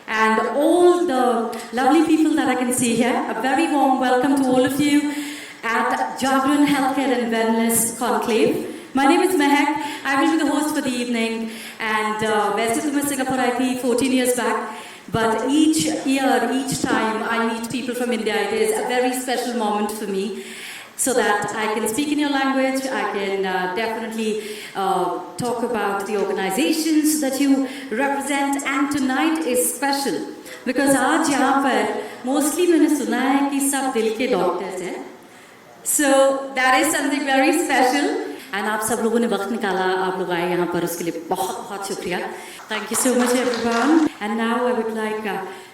and all the lovely people that I can see here. A very warm welcome to all of you at Jagran Healthcare and Wellness Conclave. My name is Mehak. I will be the host for the evening, and वैसे तो मैं Singapore आई थी 14 years back, but each year, each time I meet people from India, it is a very special moment for me. So that I can speak in your language, I can definitely talk about the organizations that you represent, and tonight is special because आज यहाँ पर mostly मैंने सुना है कि सब दिल के doctors हैं. So that is something very special. And आप सब लोगों ने वक्त निकाला, आप लोग आए यहाँ पर, उसके लिए बहुत बहुत शुक्रिया. Thank you so much everyone. And now I would like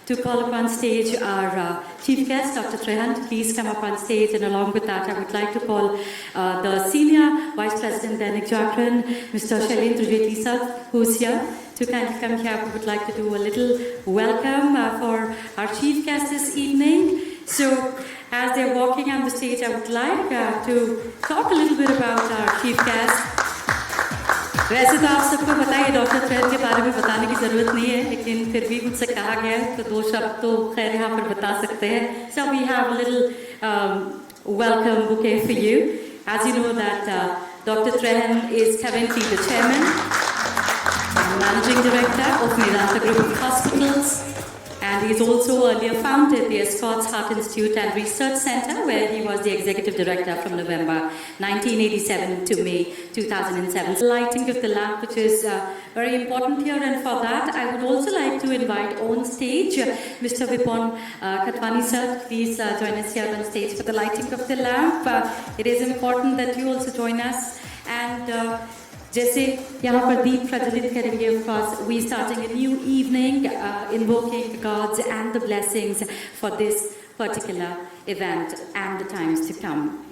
to call upon stage our chief guest, Dr. Trehan. Please come up on stage, and along with that I would like to call the Senior Vice President Dainik Jagran, Mr. Shailendra Jetli sir, who's here, to kindly come here. We would like to do a little welcome for our chief guest this evening. So as they're walking on the stage, I would like to talk a little bit about our chief guest. वैसे तो आप सबको पता है doctor ट्रेहन के बारे में बताने की ज़रूरत नहीं है, लेकिन फिर भी मुझसे कहा गया है तो दो शब्द तो खैर यहाँ पर बता सकते हैं. So we have a little welcome bouquet for you. As you know that Dr. Trehan is currently the chairman and managing director of Medanta Group of Hospitals. And he's also earlier founded the Escorts Heart Institute and Research Center, where he was the executive director from November 1987 to May 2007. The lighting of the lamp, which is very important here, and for that I would also like to invite on stage Mr. Vipon Khatwani sir. Please join us here on stage for the lighting of the lamp. It is important that you also join us. And जैसे यहाँ पर दीप प्रज्वलित करेंगे, of course we starting a new evening invoking the gods and the blessings for this particular event and the times to come.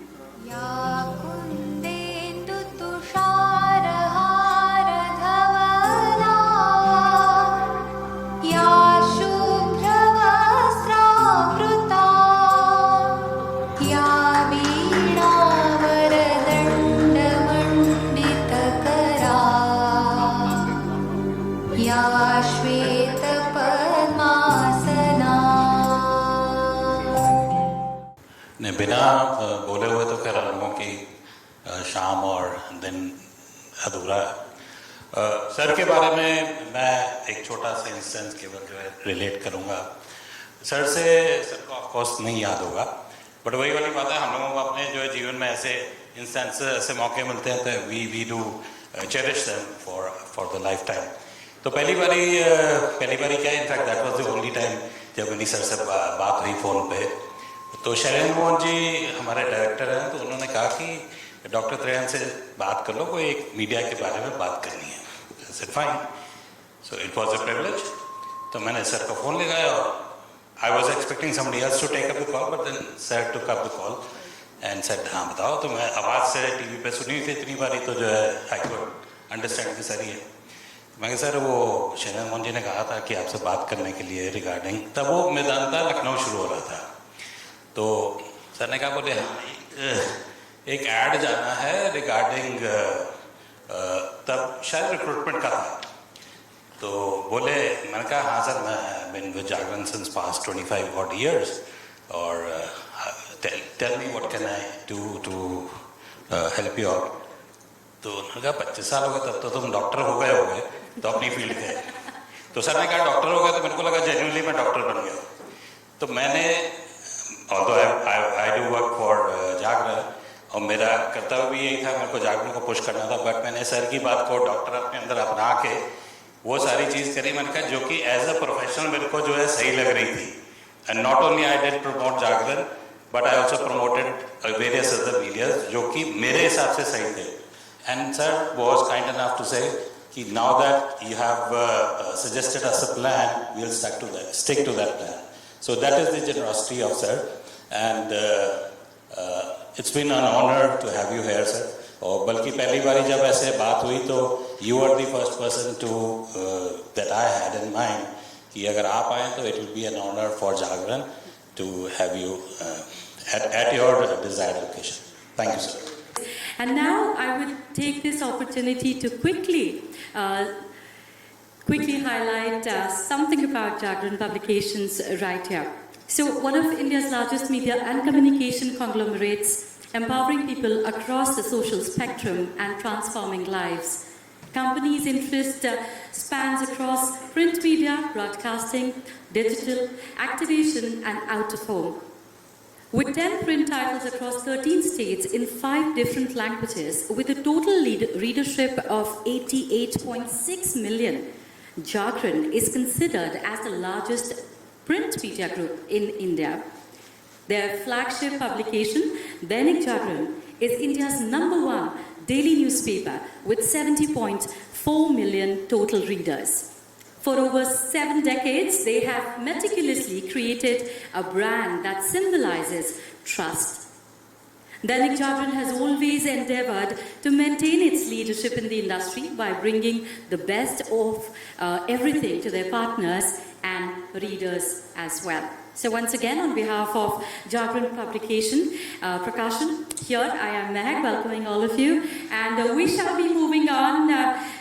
बिना बोले हुए तो खैर रंगों की शाम और दिन अधूरा है. सर के बारे में मैं एक छोटा सा इंस्टेंस केवल जो है रिलेट करूँगा. सर को ऑफकोर्स नहीं याद होगा, बट वही वाली बात है, हम लोगों को अपने जो है जीवन में ऐसे इंस्टेंस, ऐसे मौके मिलते हैं तो we do cherish them for the life time. तो पहली बारी क्या, in fact that was the only time जब मेरी सर से बात हुई फ़ोन पे. तो शैलेंद्र मोहन जी हमारे डायरेक्टर हैं, तो उन्होंने कहा कि डॉक्टर त्रेहन से बात कर लो, कोई एक मीडिया के बारे में बात करनी है. I said fine. So it was a privilege. तो मैंने सर का फ़ोन लगाया और I was expecting somebody else to take up the call, but then sir took up the call and said हाँ बताओ. तो मैं आवाज़ से टीवी पे सुनी थी इतनी बारी, तो जो है I could understand कि सर ही है. मैं सर वो शैलेंद्र मोहन जी ने कहा था कि आपसे बात करने के लिए रिगार्डिंग, तब वो मेदांता लखनऊ शुरू हो रहा था. तो सर ने कहा, बोले एक ऐड जाना है रिगार्डिंग, तब शायद रिक्रूटमेंट का था. तो बोले, मैंने कहा हाँ सर, मैं been with Jagran since past 25 odd years, और tell me what can I do to help you out. तो उन्होंने कहा 25 साल हो गए, तब तो तुम डॉक्टर हो गए तो अपनी फील्ड के. तो सर ने कहा डॉक्टर हो गए, तो मेरे को लगा जेन्युइनली मैं डॉक्टर बन गया. तो मैंने although I do work for जागरण, और मेरा कर्तव्य भी यही था, मेरे को जागरण को पुश करना था, बट मैंने सर की बात को डॉक्टर अपने अंदर अपना के वो सारी चीज़ करी. मैंने कहा जो कि एज अ प्रोफेशनल मेरे को जो है सही लग रही थी. And not only I did promote Jagran, but I also promoted various other medias जो कि मेरे हिसाब से सही थे. And sir was kind enough to say कि now that you have suggested us a plan, we will stick to that plan. So that is the generosity of sir, and it's been an honor to have you here, sir. और बल्कि पहली बारी जब ऐसे बात हुई तो you were the first person to that I had in mind कि अगर आप आएँ तो it will be an honor for Jagran to have you at your desired location. Thank you, sir. And now I would take this opportunity to quickly quickly highlight something about Jagran Publications right here. So, one of India's largest media and communication conglomerates, empowering people across the social spectrum and transforming lives. Company's interest spans across print media, broadcasting, digital, activation, and out of home. With 10 print titles across 13 states in 5 different languages, with a total readership of 88.6 million, Jagran is considered as the largest print media group in India. Their flagship publication, Dainik Jagran, is India's #1 daily newspaper with 70.4 million total readers. For over 7 decades, they have meticulously created a brand that symbolizes trust. Dainik Jagran has always endeavored to maintain its leadership in the industry by bringing the best of everything to their partners and readers as well. So once again, on behalf of Jagran Publication, Prakashan, here I am Mehak, welcoming all of you. And we shall be moving on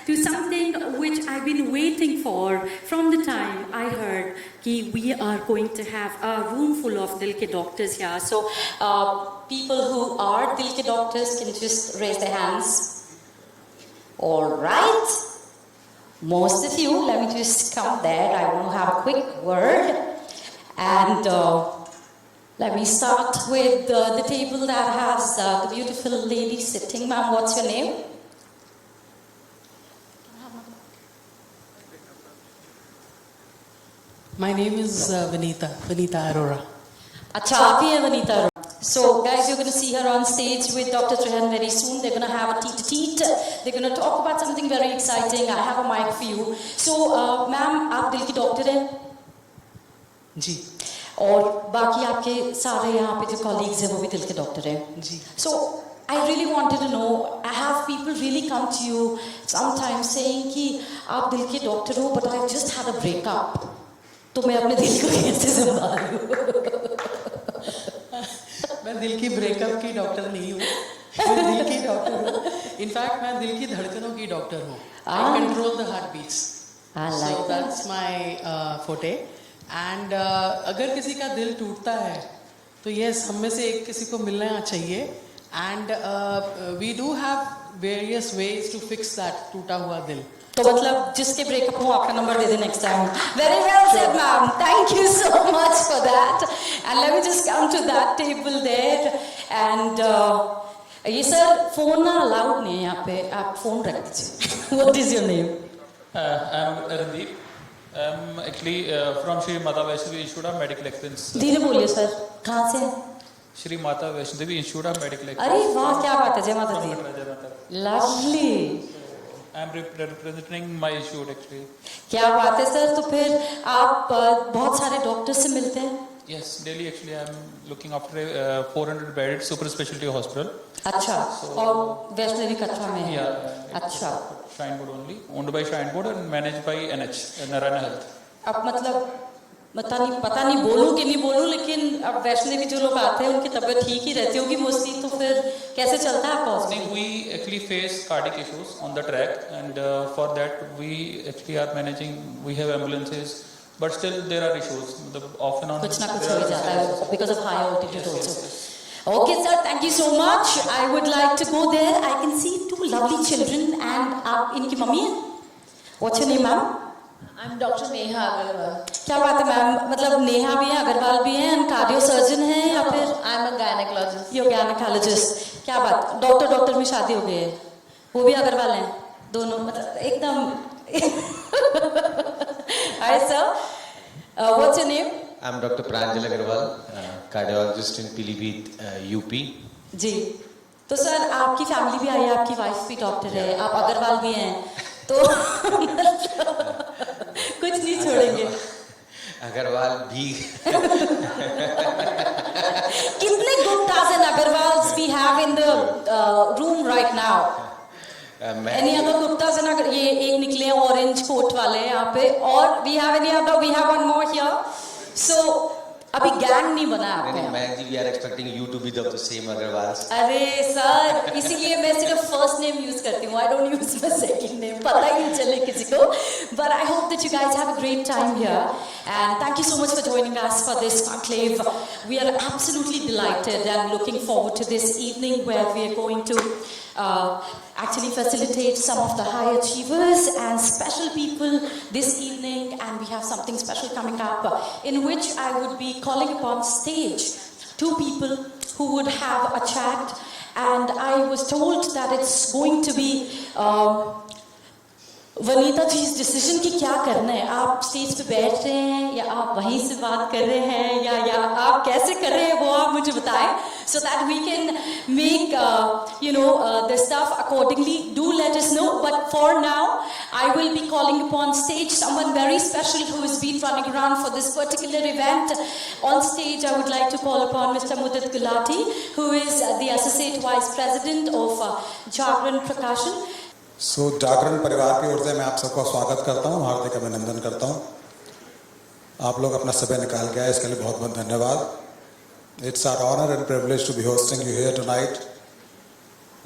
to something which I've been waiting for from the time I heard that we are going to have a room full of Dil Ke doctors here. So people who are Dil Ke doctors can just raise their hands. All right. Most of you, let me just come there. I want to have a quick word. And let me start with the table that has the beautiful lady sitting. Ma'am, what's your name? My name is Vanita Arora. Acha, aap hi hai Vanita Arora. So, guys, you're going to see her on stage with Dr. Trehan very soon. They're going to have a teet-a-teet. They're going to talk about something very exciting. I have a mic for you. So, ma'am, aap dil ki doctor hain? जी. और बाकी आपके सारे यहाँ पे जो colleagues हैं वो भी दिल के डॉक्टर हैं. जी. So I really wanted to know, have people really come to you sometimes saying कि आप दिल के डॉक्टर हो, but I just had a breakup. तो मैं अपने दिल को कैसे संभालूं? मैं दिल की ब्रेकअप की डॉक्टर नहीं हूँ. मैं दिल की डॉक्टर हूँ. इनफैक्ट मैं दिल की धड़कनों की डॉक्टर हूँ. I control the heartbeats. So that's my forte. And अगर किसी का दिल टूटता है तो यस हम में से एक किसी को मिलना चाहिए. And we do have various ways to fix that टूटा हुआ दिल. तो मतलब जिसके ब्रेकअप हो आपका नंबर दे दे next time. Very well said ma'am, thank you so much for that. And let me just come to that table there. एंड ये सर फोन ना अलाउड नहीं है यहाँ पे, आप फोन रख दीजिए. What is your name? I am Randeep. Actually, from Shri Mata Vaishnavi Institute of Medical Excellence. धीरे बोलिए सर. कहाँ से? Shri Mata Vaishnavi Institute of Medical Excellence. अरे वाह क्या बात है, जय माता दी. Lovely. I am representing my institute actually. क्या बात है सर. तो फिर आप बहुत सारे डॉक्टर से मिलते हैं? Yes, daily actually I am looking after a 400 bedded super specialty hospital. अच्छा. और वैष्णवी कटरा में है? Yeah. अच्छा. Shrine Board only, owned by Shrine Board and managed by NH, Narayana Health. अब मतलब पता नहीं बोलूं कि नहीं बोलूं, लेकिन अब वैष्णवी जो लोग आते हैं उनकी तबीयत ठीक ही रहती होगी मोस्टली. तो फिर कैसे चलता है आपका hospital? We actually face cardiac issues on the track, and for that we actually are managing. We have ambulances, but still there are issues. Often on कुछ ना कुछ हो ही जाता है because of high altitude also. Okay, sir, thank you so much. I would like to go there. I can see 2 lovely children, and आप इनकी mummy हैं? What's your name, ma'am? I'm Dr. Neha Agarwal. क्या बात है ma'am, मतलब नेहा भी है, अग्रवाल भी है, कार्डियो सर्जन है या फिर? I'm a gynecologist. You're gynecologist. क्या बात, डॉक्टर में शादी हो गई है, वो भी अग्रवाल हैं दोनों, मतलब एकदम. Hi sir, what's your name? I'm Dr. Pranjal Agarwal, cardiologist in Pilibhit, UP. जी. तो सर आपकी फैमिली भी आई है, आपकी वाइफ भी डॉक्टर है, आप अग्रवाल भी हैं, तो कुछ नहीं छोड़ेंगे. Agarwal भी. कितने Guptas and Agarwals we have in the room right now? Any other Guptas and Agar? ये एक निकले हैं ऑरेंज कोट वाले यहाँ पे, और we have any other? We have one more here. So अभी गैंग नहीं बना आपका नहीं, यहाँ। Mayank ji, we are expecting you to be of the same Agarwals. अरे सर, इसीलिए मैं सिर्फ फर्स्ट नेम यूज करती हूँ. I don't use my second name. पता ही नहीं चले किसी को. But I hope that you guys have a great time here. And thank you so much for joining us for this conclave. We are absolutely delighted and looking forward to this evening where we are going to actually facilitate some of the high achievers and special people this evening, and we have something special coming up in which I would be calling upon stage two people who would have a chat, and I was told that it's going to be Vanita जी इस decision की क्या करना है. आप stage पे बैठ रहे हैं या आप वहीं से बात कर रहे हैं या आप कैसे कर रहे हैं वो आप मुझे बताएं, so that we can make the stuff accordingly. Do let us know. But for now, I will be calling upon stage someone very special who has been running around for this particular event. On stage, I would like to call upon Mr. Mudit Gulati, who is the Associate Vice President of Jagran Prakashan. सो जागरण परिवार की ओर से मैं आप सबका स्वागत करता हूँ, हार्दिक अभिनंदन करता हूँ. आप लोग अपना समय निकाल के आए, इसके लिए बहुत बहुत धन्यवाद. It's our honour and privilege to be hosting you here tonight.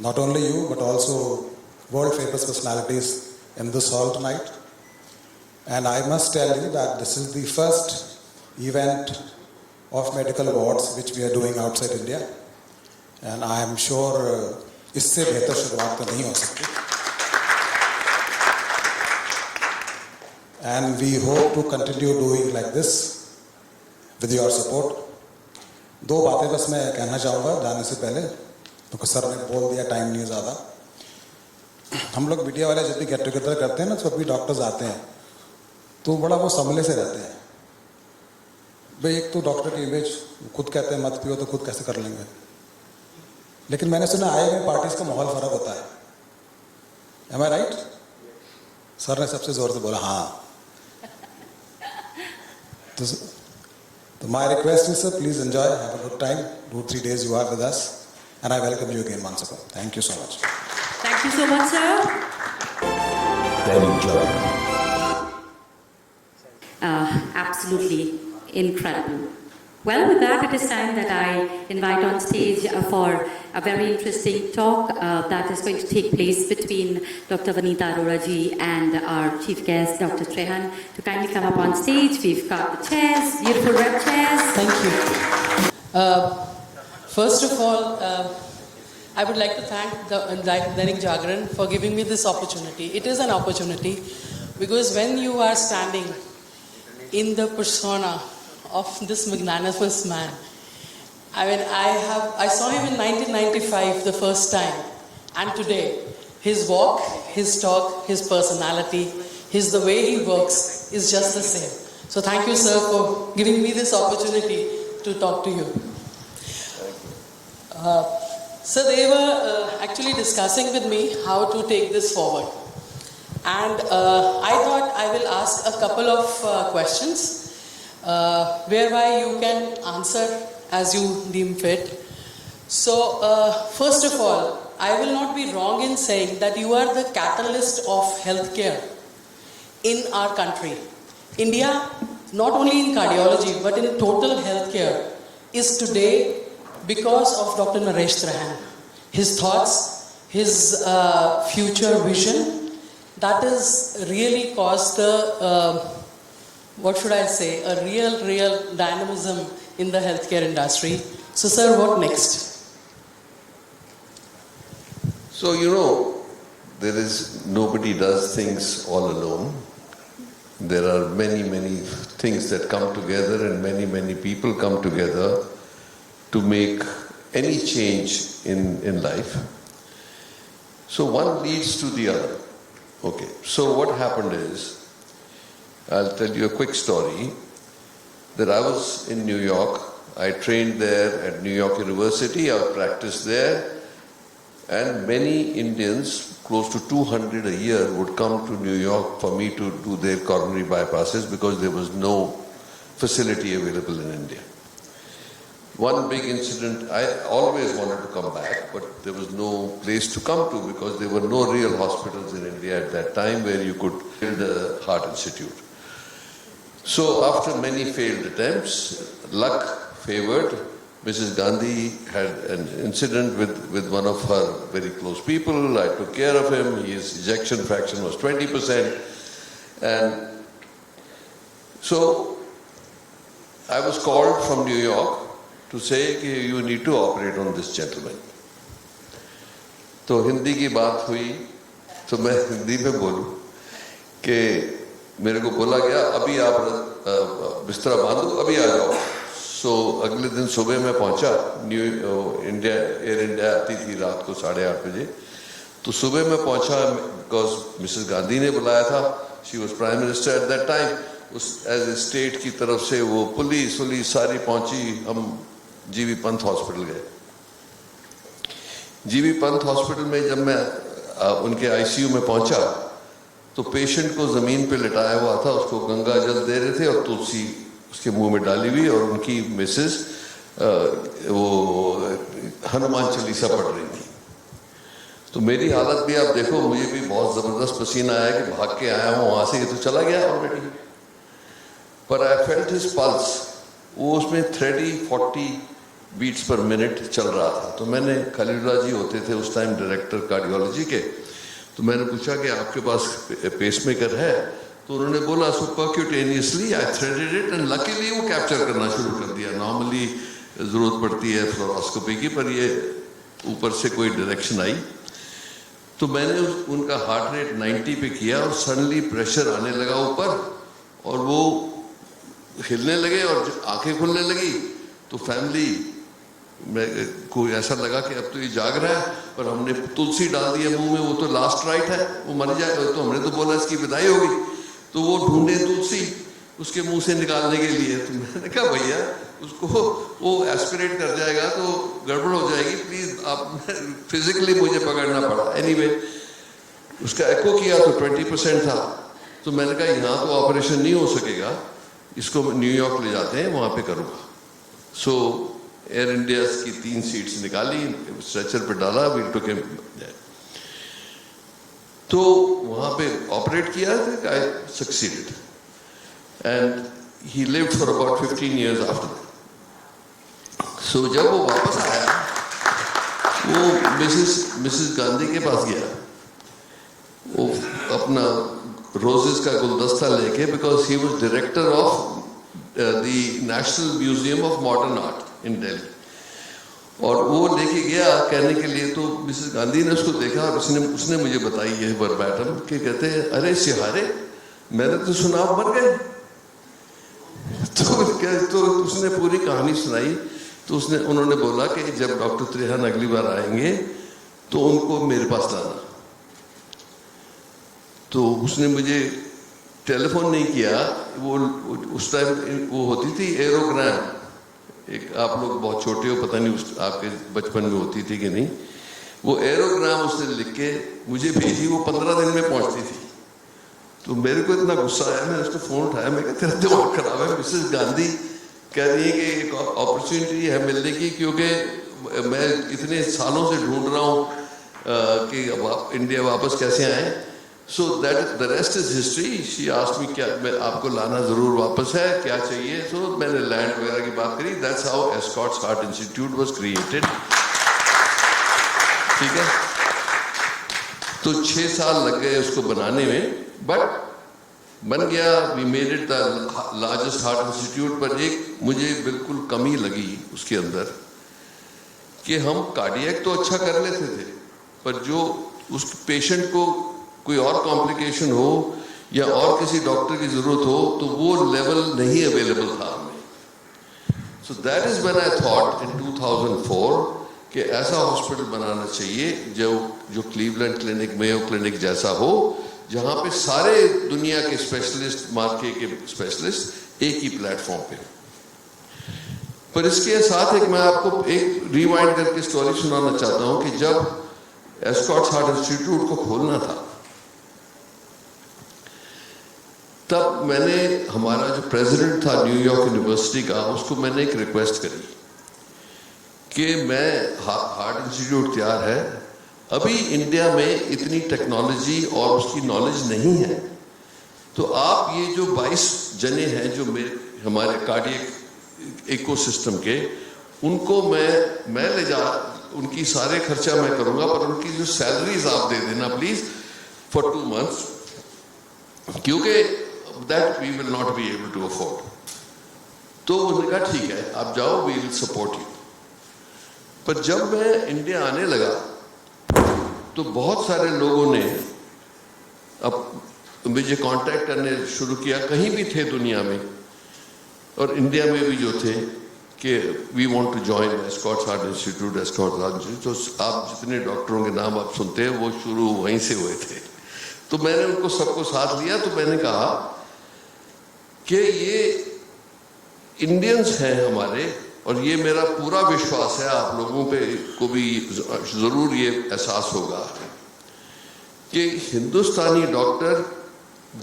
Not only you but also world famous personalities in this hall tonight. And I must tell you that this is the first event of medical awards which we are doing outside India. And I am sure इससे बेहतर शुरुआत तो नहीं हो सकती. And we hope to continue doing like this with your support. दो बातें बस मैं कहना चाहूँगा जाने से पहले, क्योंकि सर ने बोल दिया, टाइम नहीं ज़्यादा. हम लोग मीडिया वाले जब भी गेट टुगेदर करते हैं ना, तो अभी डॉक्टर्स आते हैं तो बड़ा वो संभले से रहते हैं. भाई एक तो डॉक्टर की इमेज, खुद कहते हैं मत पियो तो खुद कैसे कर लेंगे. लेकिन मैंने सुना आए में पार्टीज का माहौल फ़र्क होता है. Am I right? सर ने सबसे ज़ोर से बोला हाँ. So my request is, sir, please enjoy, have a good time. 2-3 days you are with us, and I welcome you again once again. Thank you so much. Thank you so much, sir. Absolutely incredible. Well, with that, it is time that I invite on stage for a very interesting talk that is going to take place between Dr. Vanita Arora ji and our chief guest, Dr. Trehan, to kindly come up on stage. We've got the chairs, beautiful red chairs. Thank you. First of all, I would like to thank the Dainik Jagran for giving me this opportunity. It is an opportunity because when you are standing in the persona of this magnanimous man, I mean, I saw him in 1995 the first time, and today his walk, his talk, his personality, the way he works is just the same. So thank you, sir, for giving me this opportunity to talk to you. So they were actually discussing with me how to take this forward, and I thought I will ask a couple of questions whereby you can answer as you deem fit. So first of all, I will not be wrong in saying that you are the catalyst of healthcare in our country. India, not only in cardiology but in total healthcare, is today because of Dr. Naresh Trehan. His thoughts, his future vision, that has really caused what should I say, a real dynamism in the healthcare industry. So sir, what next? So there is, nobody does things all alone. There are many things that come together, and many people come together to make any change in life. So one leads to the other. Okay, so what happened is, I'll tell you a quick story, that I was in New York. I trained there at New York University. I practiced there, and many Indians, close to 200 a year, would come to New York for me to do their coronary bypasses because there was no facility available in India. One big incident, I always wanted to come back, but there was no place to come to because there were no real hospitals in India at that time where you could build a heart institute. So after many failed attempts, luck favored. Mrs. Gandhi had an incident with one of her very close people. I took care of him. His ejection fraction was 20%. And so I was called from New York to say कि you need to operate on this gentleman. तो हिंदी की बात हुई तो मैं हिंदी में बोलूं कि मेरे को बोला गया अभी आप बिस्तरा बांधो अभी आ जाओ. सो अगले दिन सुबह मैं पहुंचा. एयर इंडिया आती थी रात को 8:30 बजे. तो सुबह मैं पहुंचा बिकॉज मिसेस गांधी ने बुलाया था. She was prime minister at that time. उस एज ए स्टेट की तरफ से वो पुलिस सारी पहुंची. हम जीवी पंत हॉस्पिटल गए. जीवी पंत हॉस्पिटल में जब मैं उनके आईसीयू में पहुंचा तो पेशेंट को जमीन पे लिटाया हुआ था. उसको गंगा जल दे रहे थे और तुलसी उसके मुंह में डाली हुई और उनकी मिसेस वो हनुमान चालीसा पढ़ रही थी. तो मेरी हालत भी आप देखो, मुझे भी बहुत जबरदस्त पसीना आया कि भाग के आया हूँ वहां से. ये तो चला गया ऑलरेडी. पर आई फेल्ट हिज पल्स. वो उसमें 30-40 बीट्स पर मिनट चल रहा था. तो मैंने, खलीलुल्लाह जी होते थे उस टाइम डायरेक्टर कार्डियोलॉजी के, तो मैंने पूछा कि आपके पास पेसमेकर है? तो उन्होंने बोला सो परक्यूटेनियसली आई थ्रेडेड इट एंड लकीली वो कैप्चर करना शुरू कर दिया. नॉर्मली जरूरत पड़ती है फ्लोरोस्कोपी की, पर ये ऊपर से कोई डायरेक्शन आई. तो मैंने उनका हार्ट रेट 90 पे किया और सडनली प्रेशर आने लगा ऊपर और वो हिलने लगे और आंखें खुलने लगी. तो फैमिली में को ऐसा लगा कि अब तो ये जाग रहा है, पर हमने तुलसी डाल दिया मुंह में. वो तो लास्ट राइट है, वो मर जाएगा. तो हमने तो बोला इसकी विदाई होगी. तो वो ढूंढे तुलसी उसके मुंह से निकालने के लिए. तो मैंने कहा भैया उसको वो एस्पिरेट कर जाएगा तो गड़बड़ हो जाएगी, प्लीज आप. फिजिकली मुझे पकड़ना पड़ा. एनीवे उसका एको किया तो 20% था. तो मैंने कहा यहाँ तो ऑपरेशन नहीं हो सकेगा, इसको न्यूयॉर्क ले जाते हैं, वहां पे करूँगा. सो एयर इंडिया की 3 सीट्स निकाली, स्ट्रेचर पे डाला, वी टुक हिम. तो वहां पे ऑपरेट किया. I succeeded and he lived for about 15 years after. So जब वो वापस आया वो मिसेस गांधी के पास गया. वो अपना रोजेस का गुलदस्ता लेके, because he was director of the national museum of modern art in Delhi. और वो लेके गया कहने के लिए. तो मिसेस गांधी ने उसको देखा और उसने मुझे बताई है वर्बैटम कि कहते हैं अरे सिहारे मैंने तो सुना आप मर गए. तो उसने पूरी कहानी सुनाई. तो उन्होंने बोला कि जब डॉक्टर त्रेहन अगली बार आएंगे तो उनको मेरे पास लाना. तो उसने मुझे टेलीफोन नहीं किया. वो उस टाइम वो होती थी एरोग्राम. एक आप लोग बहुत छोटे हो, पता नहीं आपके बचपन में होती थी कि नहीं. वो एरोग्राम उसने लिख के मुझे भेजी. वो 15 दिन में पहुंचती थी. तो मेरे को इतना गुस्सा आया, मैंने उसको फोन उठाया. मैं कहता तेरा दिमाग खराब है. मिसेस गांधी कह रही है कि एक अपॉर्चुनिटी है मिलने की, क्योंकि मैं इतने सालों से ढूंढ रहा हूँ कि इंडिया वापस कैसे आए. So that the rest is history. She asked me क्या मैं आपको लाना जरूर वापस है, क्या चाहिए. सो मैंने लैंड वगैरह की बात करी. That's how Escorts heart institute was created. ठीक है. तो 6 साल लग गए उसको बनाने में, बट बन गया. We made it the largest heart institute. पर एक मुझे बिल्कुल कमी लगी उसके अंदर कि हम कार्डियक तो अच्छा कर लेते थे, पर जो उस पेशेंट को कोई और कॉम्प्लिकेशन हो या और किसी डॉक्टर की जरूरत हो तो वो लेवल नहीं अवेलेबल था हमें. So that is when I thought in 2004 कि ऐसा हॉस्पिटल बनाना चाहिए जो क्लीवलैंड क्लिनिक, मेयो क्लिनिक जैसा हो, जहां पे सारे दुनिया के स्पेशलिस्ट, मार्के के स्पेशलिस्ट एक ही प्लेटफॉर्म पे. पर इसके साथ एक मैं आपको एक रिवाइंड करके स्टोरी सुनाना चाहता हूं कि जब एस्कॉट्स हार्ट इंस्टीट्यूट को खोलना था तब मैंने, हमारा जो प्रेसिडेंट था न्यूयॉर्क यूनिवर्सिटी का, उसको मैंने एक रिक्वेस्ट करी कि मैं हार्ट इंस्टीट्यूट तैयार है, अभी इंडिया में इतनी टेक्नोलॉजी और उसकी नॉलेज नहीं है तो आप ये जो 22 जने हैं जो हमारे कार्डियक इकोसिस्टम के, उनको मैं ले जा, उनकी सारे खर्चा मैं करूंगा, पर उनकी जो सैलरीज आप दे देना प्लीज फॉर 2 months, क्योंकि that we will not be able to afford. तो उन्होंने कहा ठीक है आप जाओ, वी विल सपोर्ट यू। पर जब मैं इंडिया आने लगा तो बहुत सारे लोगों ने अब मुझे कांटेक्ट करने शुरू किया, कहीं भी थे दुनिया में और इंडिया में भी जो थे, कि we want to join Escorts heart institute, Escorts heart institute. तो आप जितने डॉक्टरों के नाम आप सुनते हैं वो शुरू वहीं से हुए थे। तो मैंने उनको सबको साथ लिया। तो मैंने कहा कि ये इंडियंस हैं हमारे, और ये मेरा पूरा विश्वास है आप लोगों पे को भी जरूर ये एहसास होगा कि हिंदुस्तानी डॉक्टर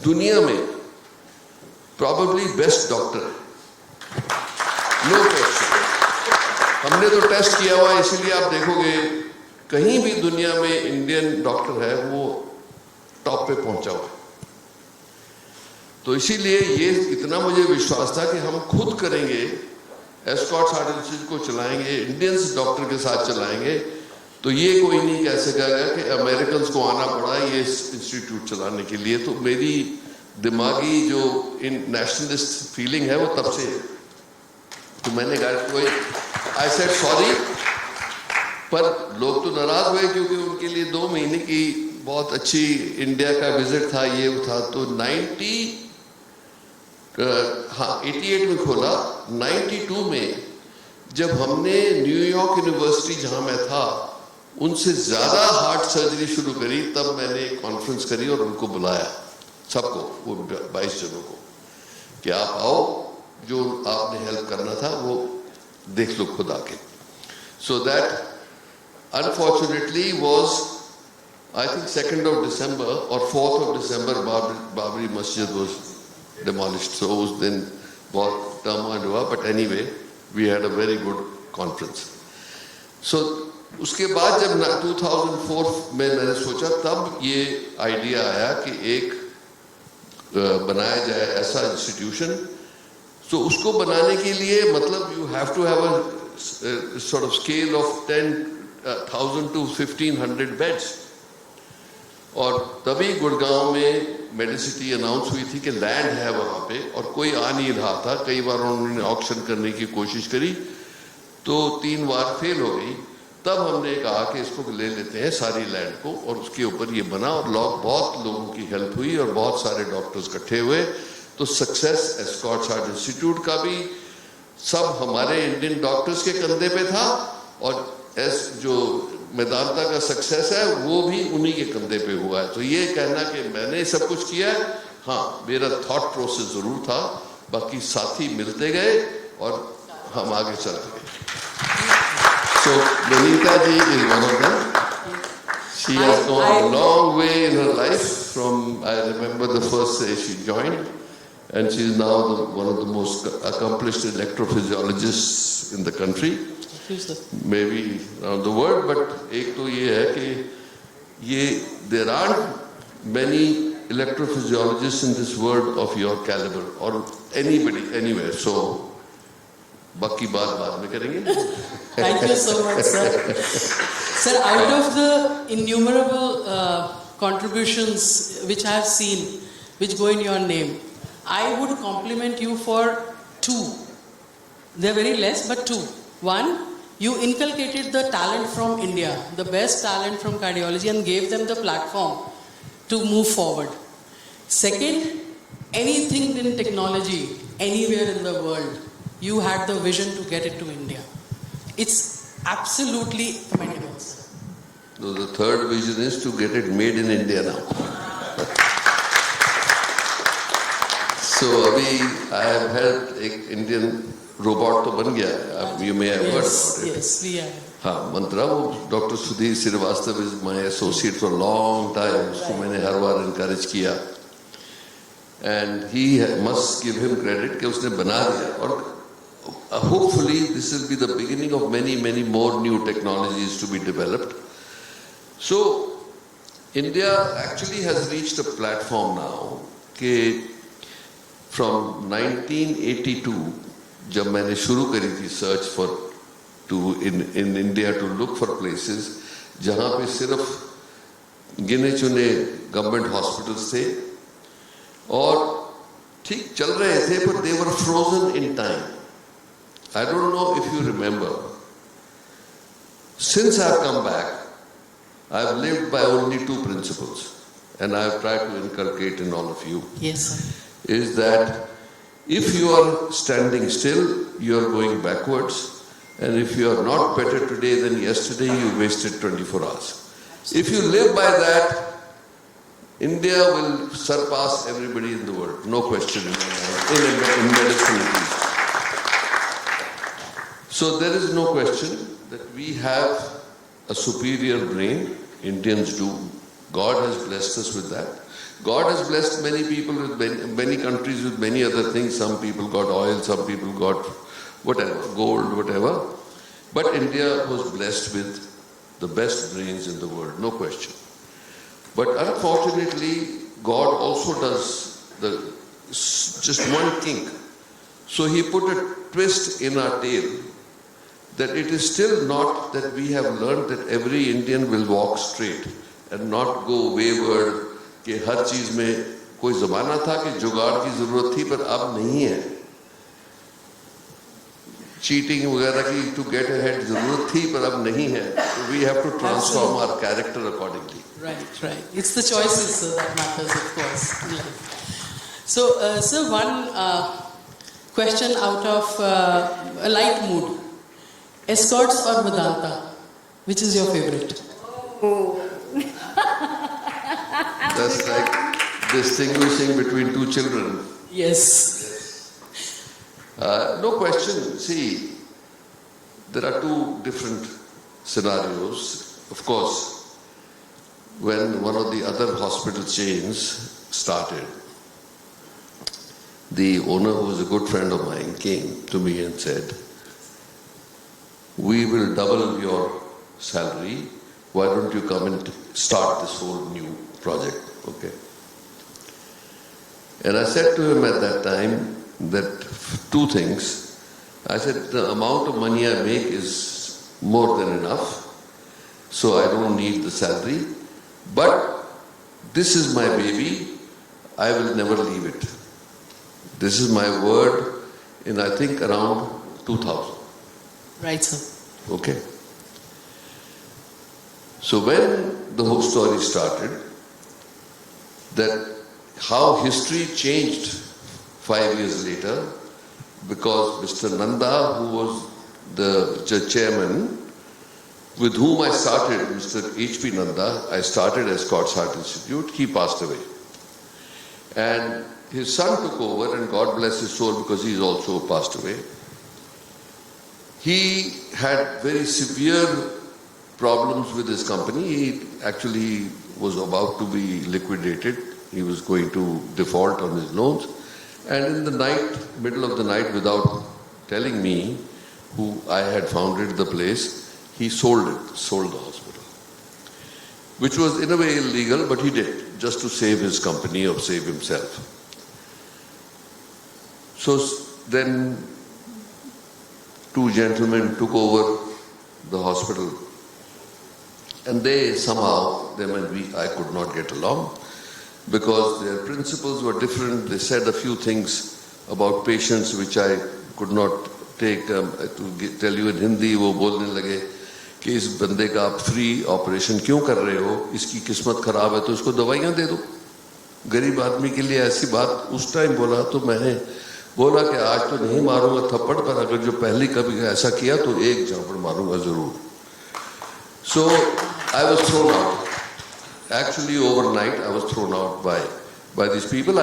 दुनिया में प्रॉबेबली बेस्ट डॉक्टर है, नो टेस्ट। हमने तो टेस्ट किया हुआ है, इसलिए आप देखोगे कहीं भी दुनिया में इंडियन डॉक्टर है वो टॉप पे पहुंचा हुआ है। तो इसीलिए ये इतना मुझे विश्वास था कि हम खुद करेंगे, एस्कॉट्स हार्ट इंस्टीट्यूट को चलाएंगे, इंडियंस डॉक्टर के साथ चलाएंगे। तो ये कोई नहीं कह सकेगा कि अमेरिकन को आना पड़ा ये इंस्टीट्यूट चलाने के लिए। तो मेरी दिमागी जो इन नेशनलिस्ट फीलिंग है वो तब से है। तो मैंने कहा कोई, आई सेड सॉरी, पर लोग तो नाराज हुए क्योंकि उनके लिए 2 महीने की बहुत अच्छी इंडिया का विजिट था, ये था। तो 88 में खोला। 92 में जब हमने न्यूयॉर्क यूनिवर्सिटी जहां मैं था उनसे ज्यादा हार्ट सर्जरी शुरू करी, तब मैंने एक कॉन्फ्रेंस करी और उनको बुलाया सबको, वो 22 जनों को, कि आप आओ, जो आपने हेल्प करना था वो देख लो खुद आके। So that unfortunately was I think 2nd of December or 4th of December, Babri Masjid was demolished. So उस दिन बहुत turmoil हुआ, but anyway, we had a very good conference. So उसके बाद जब 2004 में मैंने सोचा, तब ये आइडिया आया कि एक बनाया जाए ऐसा इंस्टीट्यूशन। So उसको बनाने के लिए मतलब you have to have a sort of scale of 10,000 to 1,500 beds. और तभी गुड़गांव में मेडिसिटी अनाउंस हुई थी कि लैंड है वहां पे, और कोई आ नहीं रहा था। कई बार उन्होंने ऑक्शन करने की कोशिश करी तो 3 बार फेल हो गई। तब हमने कहा कि इसको ले लेते हैं सारी लैंड को, और उसके ऊपर ये बना, और बहुत लोगों की हेल्प हुई और बहुत सारे डॉक्टर्स इकट्ठे हुए। तो सक्सेस एस्कॉट्स हार्ट इंस्टीट्यूट का भी सब हमारे इंडियन डॉक्टर्स के कंधे पे था, और जो मेदांता का सक्सेस है वो भी उन्हीं के कंधे पे हुआ है। तो ये कहना कि मैंने सब कुछ किया है, हाँ मेरा थॉट प्रोसेस जरूर था, बाकी साथी मिलते गए और हम आगे चलते गए। सो Vinita ji is one of them. She has gone a long way in her life from, I remember the first day she joined, and she is now one of the most accomplished electrophysiologists in the country. Maybe around the world, but एक तो ये है कि ये there aren't many electrophysiologists in this world of your caliber or anybody anywhere. So बाकी बात बाद में करेंगे। Thank you so much, sir. Sir, out of the innumerable contributions which I have seen, which go in your name, I would compliment you for 2. They are very less, but 2. 1, you inculcated the talent from India, the best talent from cardiology, and gave them the platform to move forward. Second, anything in technology, anywhere in the world, you had the vision to get it to India. It's absolutely commendable, sir. So the third vision is to get it made in India now. So अभी I have helped एक Indian robot तो बन गया है, you may have heard about it. Yes, we are. हाँ मंत्रा, वो doctor Sudhir Srivastava is my associate for long time, उसको मैंने हर बार इनकरेज किया, and he must give him credit कि उसने बना दिया। और hopefully this will be the beginning of many many more new technologies to be developed. So India actually has reached a platform now कि from 1982 जब मैंने शुरू करी थी search for in India to look for places जहाँ पे सिर्फ गिने चुने गवर्नमेंट हॉस्पिटल्स थे और ठीक चल रहे थे, but they were frozen in time. I don't know if you remember. Since I've come back, I've lived by only two principles, and I've tried to inculcate in all of you. Yes, sir. Is that if you are standing still, you are going backwards, and if you are not better today than yesterday, you wasted 24 hours. If you live by that, India will surpass everybody in the world, no question in medicine at least. So there is no question that we have a superior brain, Indians do. God has blessed us with that. God has blessed many people with many countries with many other things. Some people got oil, some people got whatever, gold, whatever. But India was blessed with the best brains in the world, no question. But unfortunately, God also does just one kink. So He put a twist in our tail that it is still not that we have learned that every Indian will walk straight and not go wayward. कि हर चीज में कोई जमाना था कि जुगाड़ की जरूरत थी पर अब नहीं है. चीटिंग वगैरह की to get ahead जरूरत थी पर अब नहीं है. So we have to transform our character accordingly. Right. It's the choices that matters, of course. Yeah. So, sir, one question out of a light mood. Escorts or Vedanta? Which is your favorite? That's like distinguishing between two children. Yes. No question. See, there are two different scenarios. Of course, when one of the other hospital chains started, the owner, who was a good friend of mine, came to me and said, "We will double your salary. Why don't you come and start this whole new project?" Okay. And I said to him at that time that two things. I said, the amount of money I make is more than enough, so I don't need the salary. But this is my baby, I will never leave it. This is my word in, I think, around 2000. Right, sir. Okay. So when the whole story started, that how history changed 5 years later, because Mr. Nanda, who was the chairman, with whom I started, Mr. H.P. Nanda, I started Escorts Heart Institute, he passed away. And his son took over, and God bless his soul because he's also passed away. He had very severe problems with his company. He actually was about to be liquidated. He was going to default on his loans. And in the night, middle of the night, without telling me who I had founded the place, he sold the hospital. Which was in a way illegal, but he did, just to save his company or save himself. So then two gentlemen took over the hospital. And they somehow, them and I could not get along because their principles were different. They said a few things about patients which I could not take. To tell you in Hindi, वो बोलने लगे कि इस बंदे का आप free operation क्यों कर रहे हो? इसकी किस्मत खराब है तो इसको दवाइयाँ दे दो. गरीब आदमी के लिए ऐसी बात उस टाइम बोला तो मैंने बोला कि आज तो नहीं मारूंगा थप्पड़, पर अगर जो पहले कभी ऐसा किया तो एक झापड़ मारूंगा जरूर. So I was thrown out. Actually, overnight, I was thrown out by these people.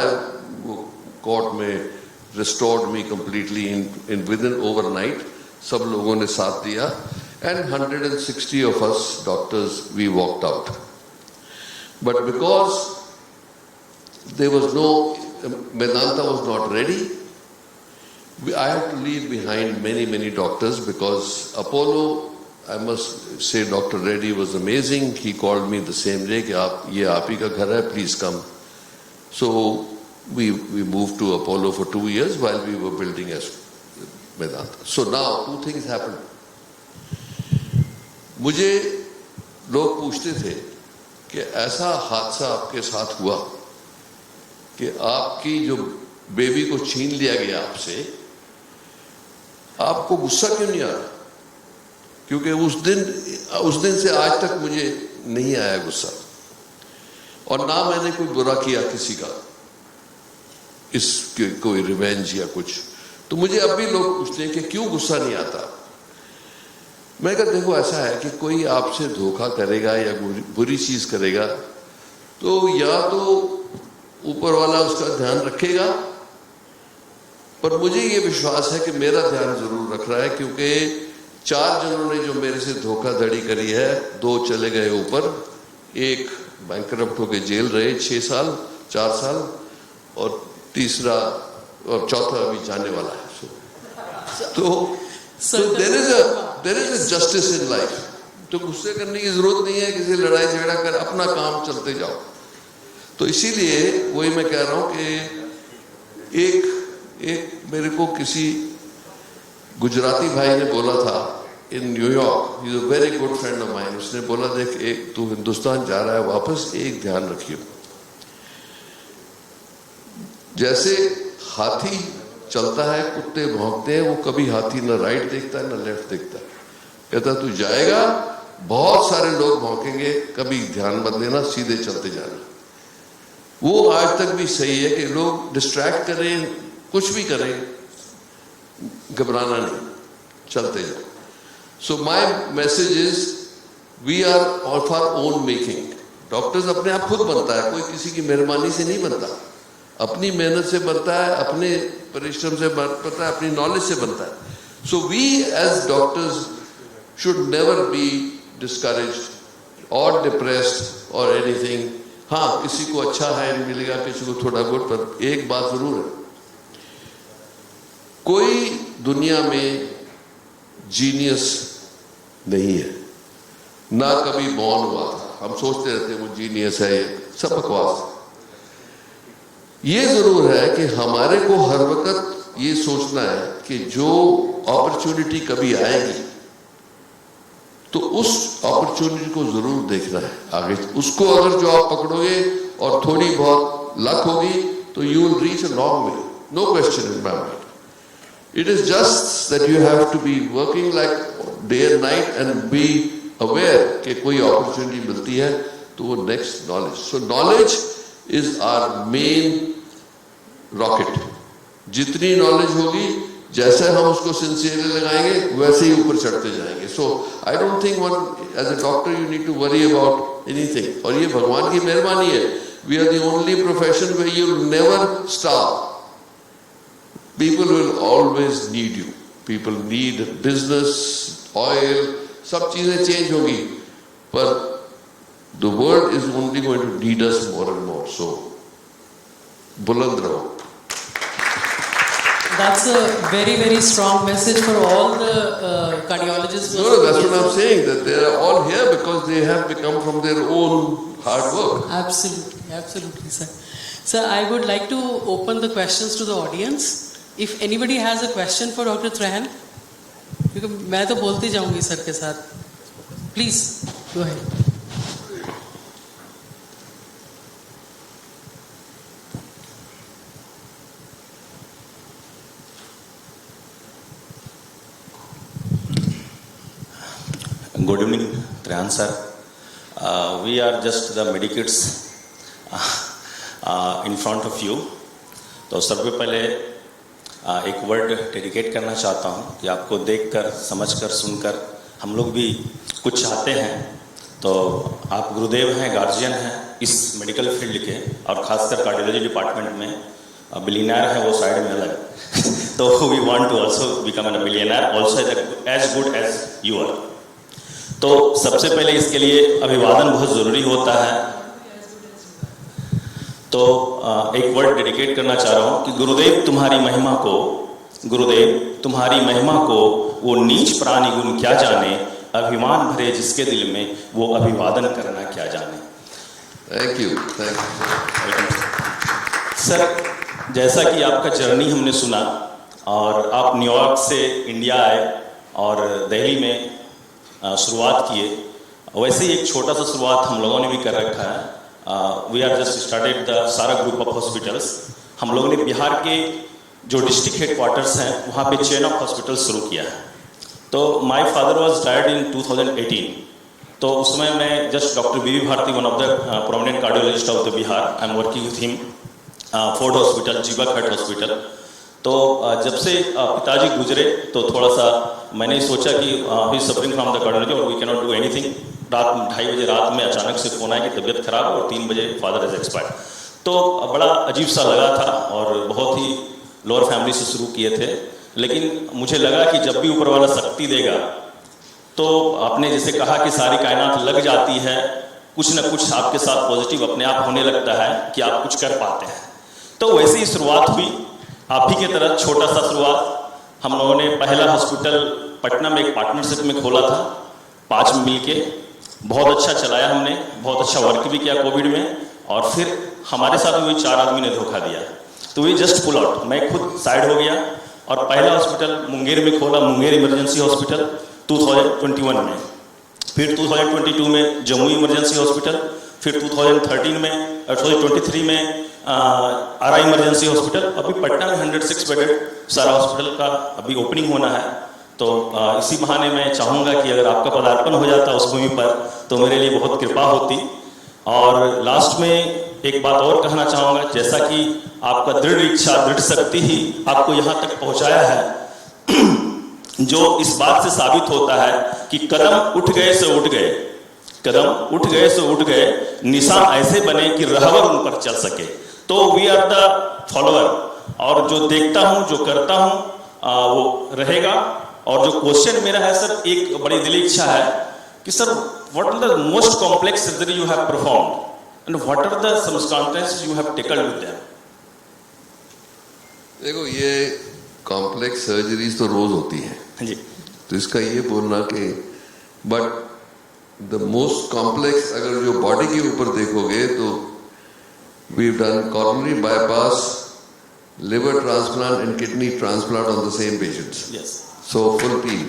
Court में restored me completely in within overnight. सब लोगों ने साथ दिया, and 160 of us doctors, we walked out. But because there was no, Vedanta was not ready, I had to leave behind many doctors because Apollo, I must say, Dr. Reddy was amazing. He called me the same day कि ये आप ही का घर है, please come. So we moved to Apollo for 2 years while we were building Vedanta. So now 2 things happened. मुझे लोग पूछते थे कि ऐसा हादसा आपके साथ हुआ कि आपकी जो बेबी को छीन लिया गया आपसे, आपको गुस्सा क्यों नहीं आ रहा? क्योंकि उस दिन से आज तक मुझे नहीं आया गुस्सा, और ना मैंने कोई बुरा किया किसी का, कोई रिवेंज या कुछ। तो मुझे अब भी लोग पूछते हैं कि क्यों गुस्सा नहीं आता। मैं कहता देखो, ऐसा है कि कोई आपसे धोखा करेगा या बुरी चीज करेगा तो या तो ऊपर वाला उसका ध्यान रखेगा, पर मुझे ये विश्वास है कि मेरा ध्यान जरूर रख रहा है, क्योंकि 4 जनों ने जो मेरे से धोखाधड़ी करी है, 2 चले गए ऊपर, 1 बैंकरप्ट होकर जेल रहे 6 साल 4 साल, और तीसरा और चौथा अभी जाने वाला है। तो there is a justice in life. तो गुस्से करने की जरूरत नहीं है, किसी लड़ाई झगड़ा कर, अपना काम चलते जाओ। तो इसीलिए वही मैं कह रहा हूं कि एक मेरे को किसी गुजराती भाई ने बोला था in New York, he is a very good friend of mine. उसने बोला, देख, एक तू हिंदुस्तान जा रहा है वापस, एक ध्यान रखियो, जैसे हाथी चलता है, कुत्ते भौंकते हैं, वो कभी हाथी न राइट देखता है न लेफ्ट देखता है। कहता तू जाएगा, बहुत सारे लोग भौंकेंगे, कभी ध्यान मत देना, सीधे चलते जाना। वो आज तक भी सही है कि लोग डिस्ट्रैक्ट करें, कुछ भी करें, घबराना नहीं, चलते जाओ। So my message is, we are of our own making. Doctors अपने आप खुद बनता है, कोई किसी की मेहरबानी से नहीं बनता, अपनी मेहनत से बनता है, अपने परिश्रम से बनता है, अपनी नॉलेज से बनता है। So we as doctors should never be discouraged और डिप्रेस्ड और एनीथिंग। हाँ, किसी को अच्छा है मिलेगा, किसी को थोड़ा बहुत, पर एक बात जरूर है, कोई दुनिया में जीनियस नहीं है, ना कभी बॉर्न हुआ था। हम सोचते रहते हैं वो जीनियस है, सब बकवास। ये जरूर है कि हमारे को हर वक्त ये सोचना है कि जो अपॉर्चुनिटी कभी आएगी तो उस अपॉर्चुनिटी को जरूर देखना है आगे। उसको अगर जो आप पकड़ोगे और थोड़ी बहुत लक होगी तो you will reach a long way, no question in my mind. It is just that you have to be working like day and night and be aware कि कोई अपॉर्चुनिटी मिलती है तो वो next knowledge. So knowledge is our main rocket. जितनी knowledge होगी, जैसे हम उसको सिंसियरली लगाएंगे, वैसे ही ऊपर चढ़ते जाएंगे। So I don't think one as a doctor you need to worry about anything. और ये भगवान की मेहरबानी है, we are the only profession where you will never stop. People will always need you, people need business, oil, सब चीजें change होगी, पर the world is only going to need us more and more. So बुलंद रहो। That's a very, very strong message for all the cardiologists. No, that's what I'm saying, that they are all here because they have become from their own hard work. Absolutely, absolutely, sir. Sir, I would like to open the questions to the audience. If anybody has a question for Dr. Trahan, क्योंकि मैं तो बोलती जाऊंगी sir के साथ, please go ahead. Good evening, Trahan sir. We are just the medicates in front of you. तो सबसे पहले एक वर्ड डेडिकेट करना चाहता हूँ कि आपको देखकर, समझकर, सुनकर हम लोग भी कुछ चाहते हैं। तो आप गुरुदेव हैं, गार्जियन हैं इस मेडिकल फील्ड के, और खासकर कार्डियोलॉजी डिपार्टमेंट में बिलियनर है, वो साइड में अलग। तो we want to also become a billionaire also as good as you are. तो सबसे पहले इसके लिए अभिवादन बहुत ज़रूरी होता है। तो एक वर्ड डेडिकेट करना चाह रहा हूँ कि गुरुदेव तुम्हारी महिमा को, गुरुदेव तुम्हारी महिमा को वो नीच प्राणी गुण क्या जाने, अभिमान भरे जिसके दिल में वो अभिवादन करना क्या जाने। Thank you, thank you sir. जैसा कि आपका जर्नी हमने सुना और आप न्यूयॉर्क से इंडिया आए और दिल्ली में शुरुआत किए, वैसे ही एक छोटा सा शुरुआत हम लोगों ने भी कर रखा है। We are just started the सारा ग्रुप ऑफ हॉस्पिटल्स। हम लोगों ने बिहार के जो डिस्ट्रिक्ट हेडक्वार्टर्स हैं वहाँ पे चेन ऑफ हॉस्पिटल शुरू किया है। तो my father was died in 2018। तो उसमें मैं just doctor B V Bharti, one of the prominent cardiologist of the Bihar, I am working with him, Ford hospital, जीवा खट हॉस्पिटल। तो जब से पिताजी गुजरे तो थोड़ा सा मैंने सोचा कि he suffering from the cardiology और we can not do anything. रात 2:30 बजे रात में अचानक से फ़ोन आया कि तबीयत खराब और 3 बजे फादर इज एक्सपायर्ड। तो बड़ा अजीब सा लगा था और बहुत ही लोअर फैमिली से शुरू किए थे, लेकिन मुझे लगा कि जब भी ऊपर वाला शक्ति देगा तो आपने जैसे कहा कि सारी कायनात लग जाती है, कुछ ना कुछ आपके साथ पॉजिटिव अपने आप होने लगता है कि आप कुछ कर पाते हैं। तो वैसे ही शुरुआत हुई आप ही की तरह, छोटा सा शुरुआत। हम लोगों ने पहला हॉस्पिटल पटना में एक पार्टनरशिप में खोला था, 5 मिल के। बहुत अच्छा चलाया हमने, बहुत अच्छा वर्क भी किया कोविड में, और फिर हमारे साथ वही 4 आदमी ने धोखा दिया तो वी जस्ट पुल आउट। मैं खुद साइड हो गया और पहला हॉस्पिटल मुंगेर में खोला, मुंगेर इमरजेंसी हॉस्पिटल 2021 में। फिर 2022 में जम्मू इमरजेंसी हॉस्पिटल, फिर 2013 में 2023 में आरा इमरजेंसी हॉस्पिटल। अभी पटना में 106 बेडेड सारा हॉस्पिटल का अभी ओपनिंग होना है। तो इसी बहाने मैं चाहूँगा कि अगर आपका पदार्पण हो जाता उस भूमि पर तो मेरे लिए बहुत कृपा होती। और लास्ट में एक बात और कहना चाहूँगा, जैसा कि आपका दृढ़ इच्छा, दृढ़ शक्ति ही आपको यहाँ तक पहुँचाया है, जो इस बात से साबित होता है कि कदम उठ गए से उठ गए, कदम उठ गए से उठ गए, निशान ऐसे बने कि रहबर उन पर चल सके। तो वी आर द फॉलोअर, और जो देखता हूँ, जो करता हूँ वो रहेगा। और जो क्वेश्चन मेरा है सर, एक बड़ी दिली इच्छा है कि sir what are the most complex surgery you have performed and what are the circumstances you have taken with them? देखो, ये कॉम्प्लेक्स सर्जरीज तो रोज होती हैं जी। तो इसका ये बोलना कि बट द मोस्ट कॉम्प्लेक्स अगर जो बॉडी के ऊपर देखोगे तो we have done coronary bypass, liver transplant and kidney transplant on the same patients. Yes. So full team.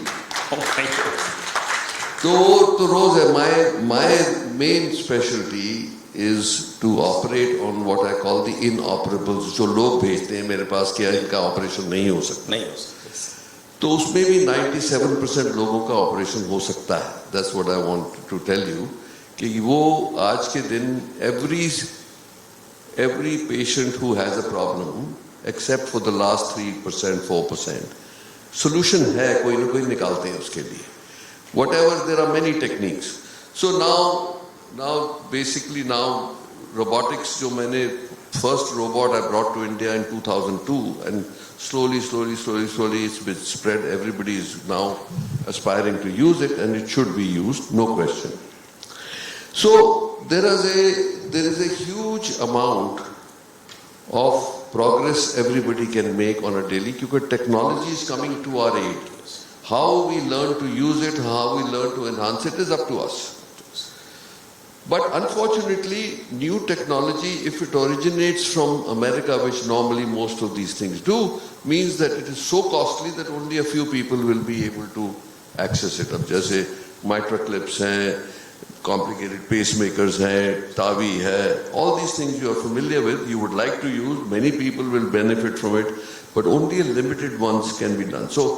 Thank you. तो रोज है। My main speciality is to operate on what I call the inoperables. जो लोग भेजते हैं मेरे पास कि इनका ऑपरेशन नहीं हो सकता, नहीं हो सकता, तो उसमें भी 97% लोगों का ऑपरेशन हो सकता है। That's what I want to tell you कि वो आज के दिन every patient who has a problem except for the last 3%, 4%, solution है, कोई ना कोई निकालते हैं उसके लिए। Whatever, there are many techniques. So now basically now robotics, जो मैंने first robot I brought to India in 2002, and slowly it's been spread. Everybody is now aspiring to use it, and it should be used, no question. So there is a huge amount of progress everybody can make on a daily, because technology is coming to our aid. How we learn to use it, how we learn to enhance it is up to us. But unfortunately, new technology, if it originates from America, which normally most of these things do, means that it is so costly that only a few people will be able to access it. अब जैसे mitra clips हैं, complicated pacemakers हैं, TAVI है, all these things you are familiar with, you would like to use, many people will benefit from it, but only a limited ones can be done. So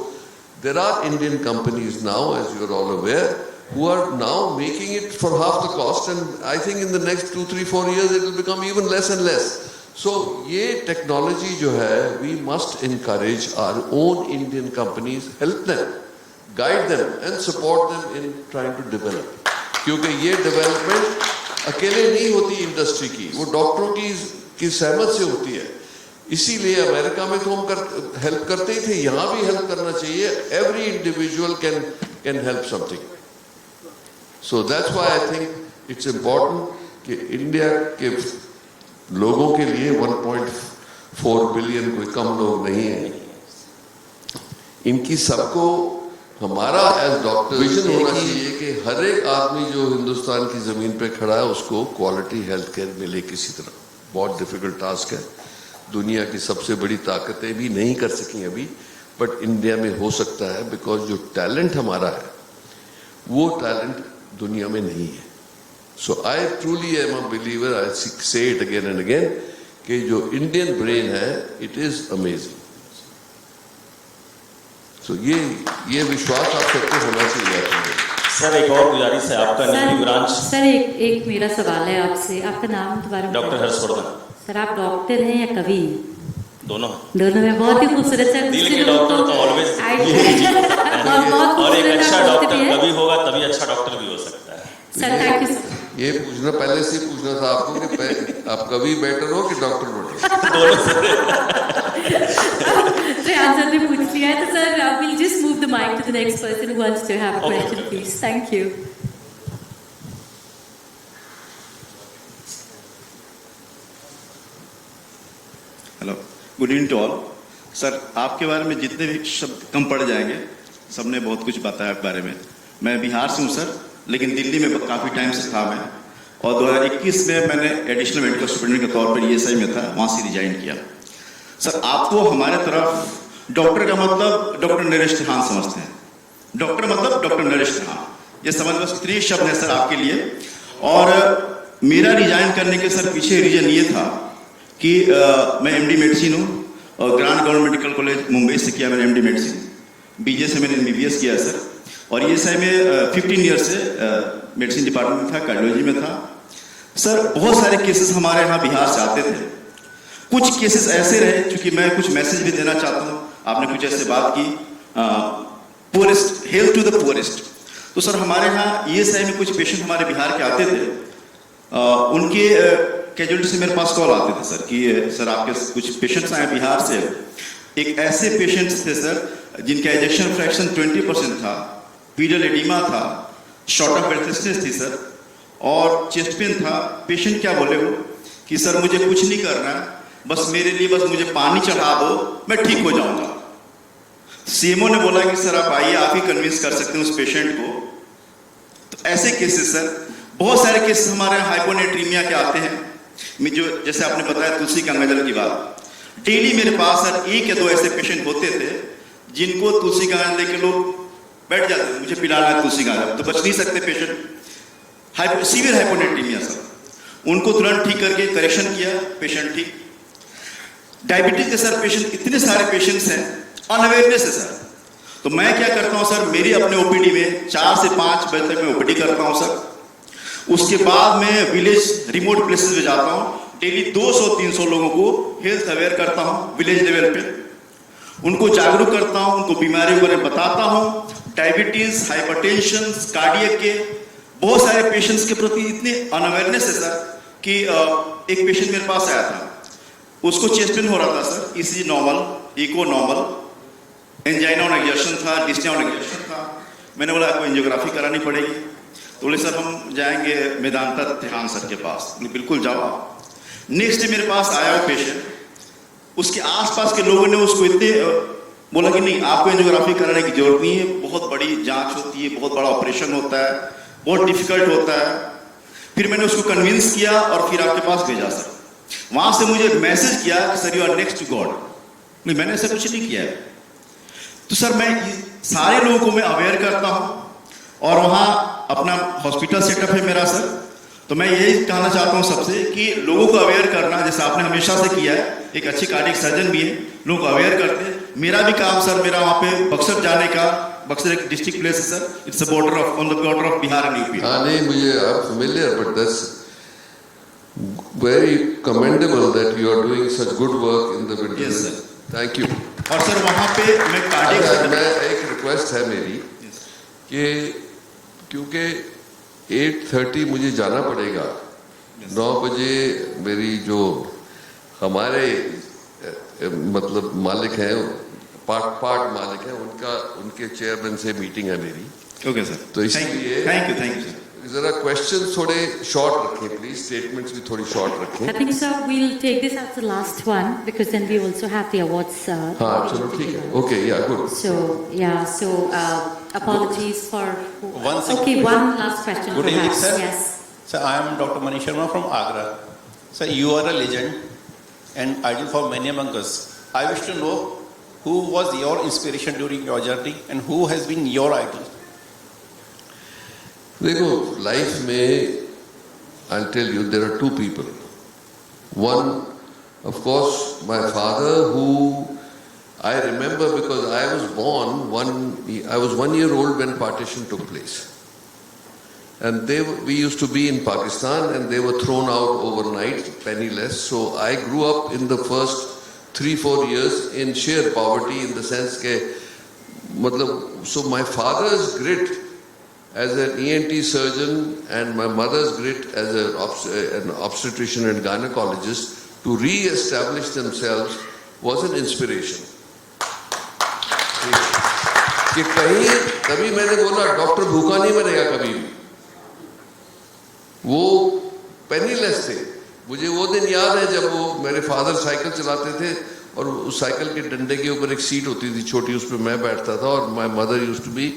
there are Indian companies now, as you are all aware, who are now making it for half the cost, and I think in the next 2, 3, 4 years it will become even less and less. So ये technology जो है, we must encourage our own Indian companies, help them, guide them and support them in trying to develop. क्योंकि ये development अकेले नहीं होती industry की, वो डॉक्टरों की सहमत से होती है। इसीलिए अमेरिका में तो हम हेल्प करते ही थे, यहाँ भी हेल्प करना चाहिए। Every individual can help something. So that's why I think it's important कि इंडिया के लोगों के लिए 1.4 बिलियन कोई कम लोग नहीं है, इनकी सबको हमारा एज डॉक्टर विजन होना चाहिए कि हर एक आदमी जो हिंदुस्तान की जमीन पे खड़ा है उसको क्वालिटी हेल्थ केयर मिले किसी तरह। बहुत डिफिकल्ट टास्क है, दुनिया की सबसे बड़ी ताकतें भी नहीं कर सकी अभी, बट इंडिया में हो सकता है, बिकॉज जो टैलेंट हमारा है वो टैलेंट दुनिया में नहीं है. So I truly am a believer, I say it again and again, कि जो इंडियन ब्रेन है इट इज अमेजिंग. सो ये विश्वास आप सबको होना चाहिए अपने. सर एक और गुजारिश है आपका, नीति ब्रांच. सर एक मेरा सवाल है आपसे, आपका नाम दोबारा? डॉक्टर हर्षवर्धन. सर आप डॉक्टर हैं या कवि? दोनों. दोनों में बहुत ही खूबसूरत सर. दिल के डॉक्टर तो ऑलवेज. और एक अच्छा डॉक्टर कभी होगा तभी अच्छा डॉक्टर भी हो सकता है. Sir thank you. ये पूछना पहले से पूछना था आपको कि आप कभी बेटर हो कि डॉक्टर बेटर? दोनों से. सर आंसर ने पूछ लिया है, तो sir we'll just move the mic to the next person who wants to have a question, please. Thank you. Hello, good evening to all. Sir आपके बारे में जितने भी शब्द कम पड़ जाएंगे, सबने बहुत कुछ बताया आपके बारे में. मैं बिहार से हूँ सर, लेकिन दिल्ली में काफ़ी टाइम से था मैं, और 2021 में मैंने एडिशनल मेडिकल स्टूडेंट के तौर पर ESI में था, वहाँ से रिजाइन किया. सर आपको हमारे तरफ डॉक्टर का मतलब डॉक्टर नरेश त्रिहान समझते हैं. डॉक्टर मतलब डॉक्टर नरेश त्रिहान, ये समझ लो 3 शब्द है सर आपके लिए. और मेरा रिजाइन करने के सर पीछे रीजन ये था कि मैं MD मेडिसिन हूँ, और grand government medical college Mumbai से किया मैंने MD मेडिसिन. BJ से मैंने MBBS किया है सर, और ESI में 15 ईयर से मेडिसिन डिपार्टमेंट में था, कार्डियोलॉजी में था. सर बहुत सारे केसेस हमारे यहाँ बिहार से आते थे. कुछ केसेस ऐसे रहे, चूंकि मैं कुछ मैसेज भी देना चाहता हूँ, आपने कुछ ऐसे बात की, poorest health to the poorest. तो सर हमारे यहाँ ESI में कुछ पेशेंट हमारे बिहार के आते थे, उनके कैजुअलिटी से मेरे पास कॉल आते थे सर कि सर आपके कुछ पेशेंट्स आए बिहार से. एक ऐसे पेशेंट्स थे सर जिनका एजेक्शन फ्रैक्शन 20% था, पीडल एडिमा था, शॉर्ट ऑफ ब्रेथलेसनेस थी सर, और चेस्ट पेन था. पेशेंट क्या बोले वो कि सर मुझे कुछ नहीं करना है, बस मेरे लिए बस मुझे पानी चढ़ा दो, मैं ठीक हो जाऊंगा. CMO ने बोला कि सर आप आइए, आप ही कन्विंस कर सकते हैं उस पेशेंट को. तो ऐसे केसेस सर बहुत सारे केसेस हमारे हाइपोनेट्रीमिया के आते हैं. जो जैसे आपने बताया तुलसी गंगाजल की बात, डेली मेरे पास सर 1 या 2 ऐसे पेशेंट होते थे जिनको तुलसी गंगाजल लेके लोग बैठ जाते थे, मुझे पिलाना है तुलसी गंगाजल, तो बच नहीं सकते पेशेंट. सीवियर हाइपोनेट्रीमिया सर, उनको तुरंत ठीक करके करेक्शन किया, पेशेंट ठीक. डायबिटीज के सर पेशेंट इतने सारे पेशेंट्स हैं, अनअवेयरनेस है सर. तो मैं क्या करता हूं सर, मेरी अपने OPD में 4 से 5 बजे तक मैं OPD करता हूं सर. उसके बाद मैं विलेज रिमोट प्लेसेस में जाता हूं, डेली 200-300 लोगों को हेल्थ अवेयर करता हूं विलेज लेवल पे. उनको जागरूक करता हूं, उनको बीमारियों के बारे में बताता हूं. डायबिटीज, हाइपरटेंशन, कार्डियक के बहुत सारे पेशेंट्स के प्रति इतने अनअवेयरनेस है सर कि एक पेशेंट मेरे पास आया था, उसको चेस्ट पेन हो रहा था sir, ECG normal, echo normal, angina on exertion था, डिस्निया ऑन एक्सर्शन था. मैंने बोला आपको एंजियोग्राफी करानी पड़ेगी. तो बोले सर हम जाएंगे मेदांता त्रिहान सर के पास. बिल्कुल जाओ. नेक्स्ट डे मेरे पास आया वो पेशेंट, उसके आसपास के लोगों ने उसको इतने बोला कि नहीं आपको एंजियोग्राफी कराने की जरूरत नहीं है, बहुत बड़ी जांच होती है, बहुत बड़ा ऑपरेशन होता है, बहुत डिफिकल्ट होता है. फिर मैंने उसको कन्विंस किया और फिर आपके पास भेजा सर. वहां से मुझे मैसेज किया कि sir you are next to God. नहीं मैंने ऐसा कुछ नहीं किया है. तो सर मैं सारे लोगों को मैं अवेयर करता हूं, और वहाँ अपना हॉस्पिटल सेटअप है मेरा सर. तो मैं यही कहना चाहता हूँ सबसे कि लोगों को अवेयर करना, जैसे आपने हमेशा से किया है, एक अच्छे कार्डियक सर्जन भी है, लोगों को अवेयर करते हैं. मेरा भी काम सर, मेरा वहाँ पे बक्सर जाने का, बक्सर एक डिस्ट्रिक्ट प्लेस है sir, it's a border of on the border of Bihar and UP. हाँ नहीं, मुझे आप familiar, but that's very commendable that you are doing such good work in the winter. Yes sir, thank you. और sir वहाँ पे मैं cardiac, मैं एक रिक्वेस्ट है मेरी कि क्योंकि 8:30 मुझे जाना पड़ेगा, 9 बजे मेरी जो हमारे मतलब मालिक हैं, पार्ट मालिक हैं, उनके चेयरमैन से मीटिंग है मेरी. ओके सर, तो इसलिए थैंक यू सर. जरा क्वेश्चन थोड़े शॉर्ट रखें प्लीज, स्टेटमेंट्स भी थोड़ी शॉर्ट रखें. I think so. We'll take this as the last one because then we also have the awards. हाँ चलो ठीक है. Okay, yeah, good. So yeah, so apologies for. One second. Okay, one last question. Good evening, perhaps. sir. Yes. Sir, I am Dr. Manish Sharma from Agra. Sir, you are a legend. and idol for many among us. I wish to know who was your inspiration during your journey and who has been your idol. देखो life में I'll tell you there are two people. One, of course, my father, who I remember because I was born I was 1 year old when partition took place, and we used to be in Pakistan, and they were thrown out overnight, penniless. So I grew up in the first 3-4 years in sheer poverty, in the sense that, so my father's grit as an ENT surgeon and my mother's grit as an obstetrician and gynecologist to re-establish themselves was an inspiration. कि कभी मैंने बोला doctor भूखा नहीं मरेगा कभी भी. वो पेनीलेस थे. मुझे वो दिन याद है जब वो मेरे फादर साइकिल चलाते थे और उस साइकिल के डंडे के ऊपर एक सीट होती थी छोटी, उस पर मैं बैठता था और my mother used to be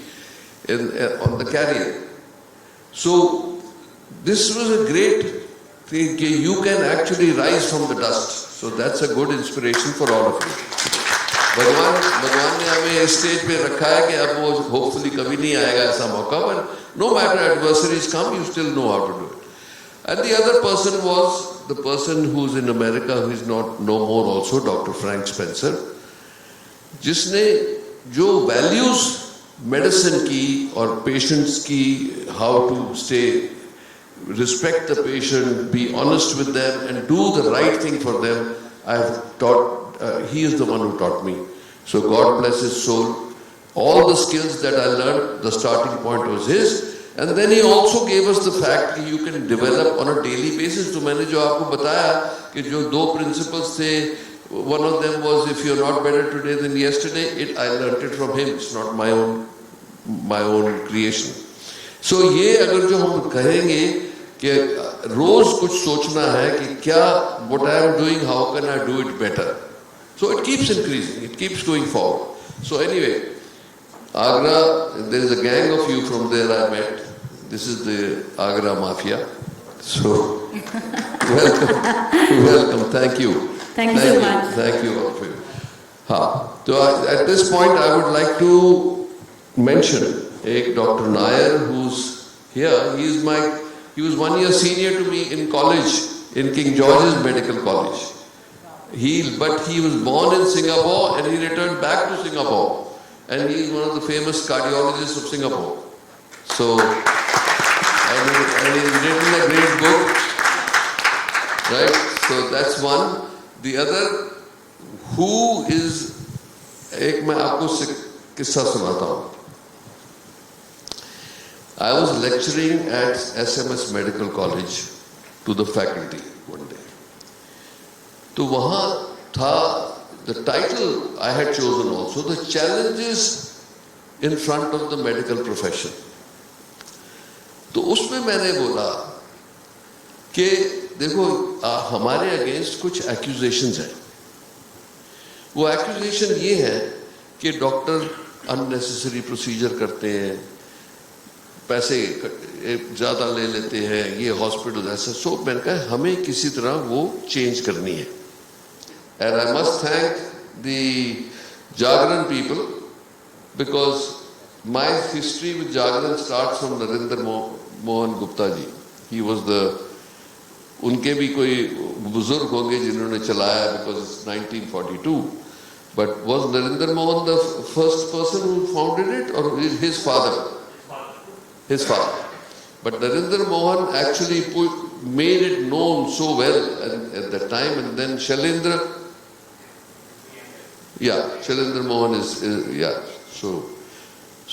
on the carrier. So this was a great thing. You can actually rise from the dust. So that's a good inspiration for all of you. भगवान ने हमें स्टेज पे रखा है कि अब वो hopefully कभी नहीं आएगा ऐसा मौका, but no matter adversaries come, you still know how to do it. And the other person was the person who's in America, who is not no more also, Dr. Frank Spencer, जिसने जो values medicine की और patients की, how to stay, respect the patient, be honest with them and do the right thing for them, I have taught, he is the one who taught me. So God bless his soul. All the skills that I learn, the starting point was his, and then he also gave us the fact कि you can develop on a daily basis. तो मैंने जो आपको बताया कि जो 2 principles थे, one of them was, if you're not better today than yesterday, I learnt it from him. It's not my own creation. So ये अगर जो हम कहेंगे कि रोज कुछ सोचना है कि क्या, what I am doing, how can I do it better? So it keeps increasing, it keeps going forward. So anyway, Agra, there is a gang of you from there I met. This is the Agra Mafia. So welcome, thank you. Thank you so much. Thank you all for you. So at this point I would like to mention Dr. Nair, who's here. He was 1 year senior to me in college, in King George's Medical College. But he was born in Singapore and he returned back to Singapore, and he is one of the famous cardiologists of Singapore. So, and he's written a great book, right? So that's one. The other, who is, एक मैं आपको किस्सा सुनाता हूँ. I was lecturing at SMS Medical College to the faculty one day. तो वहाँ था, the title I had chosen also, the challenges in front of the medical profession. तो उसमें मैंने बोला कि देखो हमारे अगेंस्ट कुछ एक्यूजेशंस हैं. वो एक्यूजेशन ये है कि डॉक्टर अननेसेसरी प्रोसीजर करते हैं, पैसे ज़्यादा ले लेते हैं, ये हॉस्पिटल ऐसा. सो मैंने कहा हमें किसी तरह वो चेंज करनी है. And I must thank the Jagran people, because my history with Jagran start from Narendra Mohan Gupta ji. He was the, उनके भी कोई बुजुर्ग होंगे जिन्होंने चलाया, because 1942. But was Narendra Mohan the first person who founded it और his father? His father. But Narendra Mohan actually made it known so well at that time, and then Shailendra, Shailendra Mohan is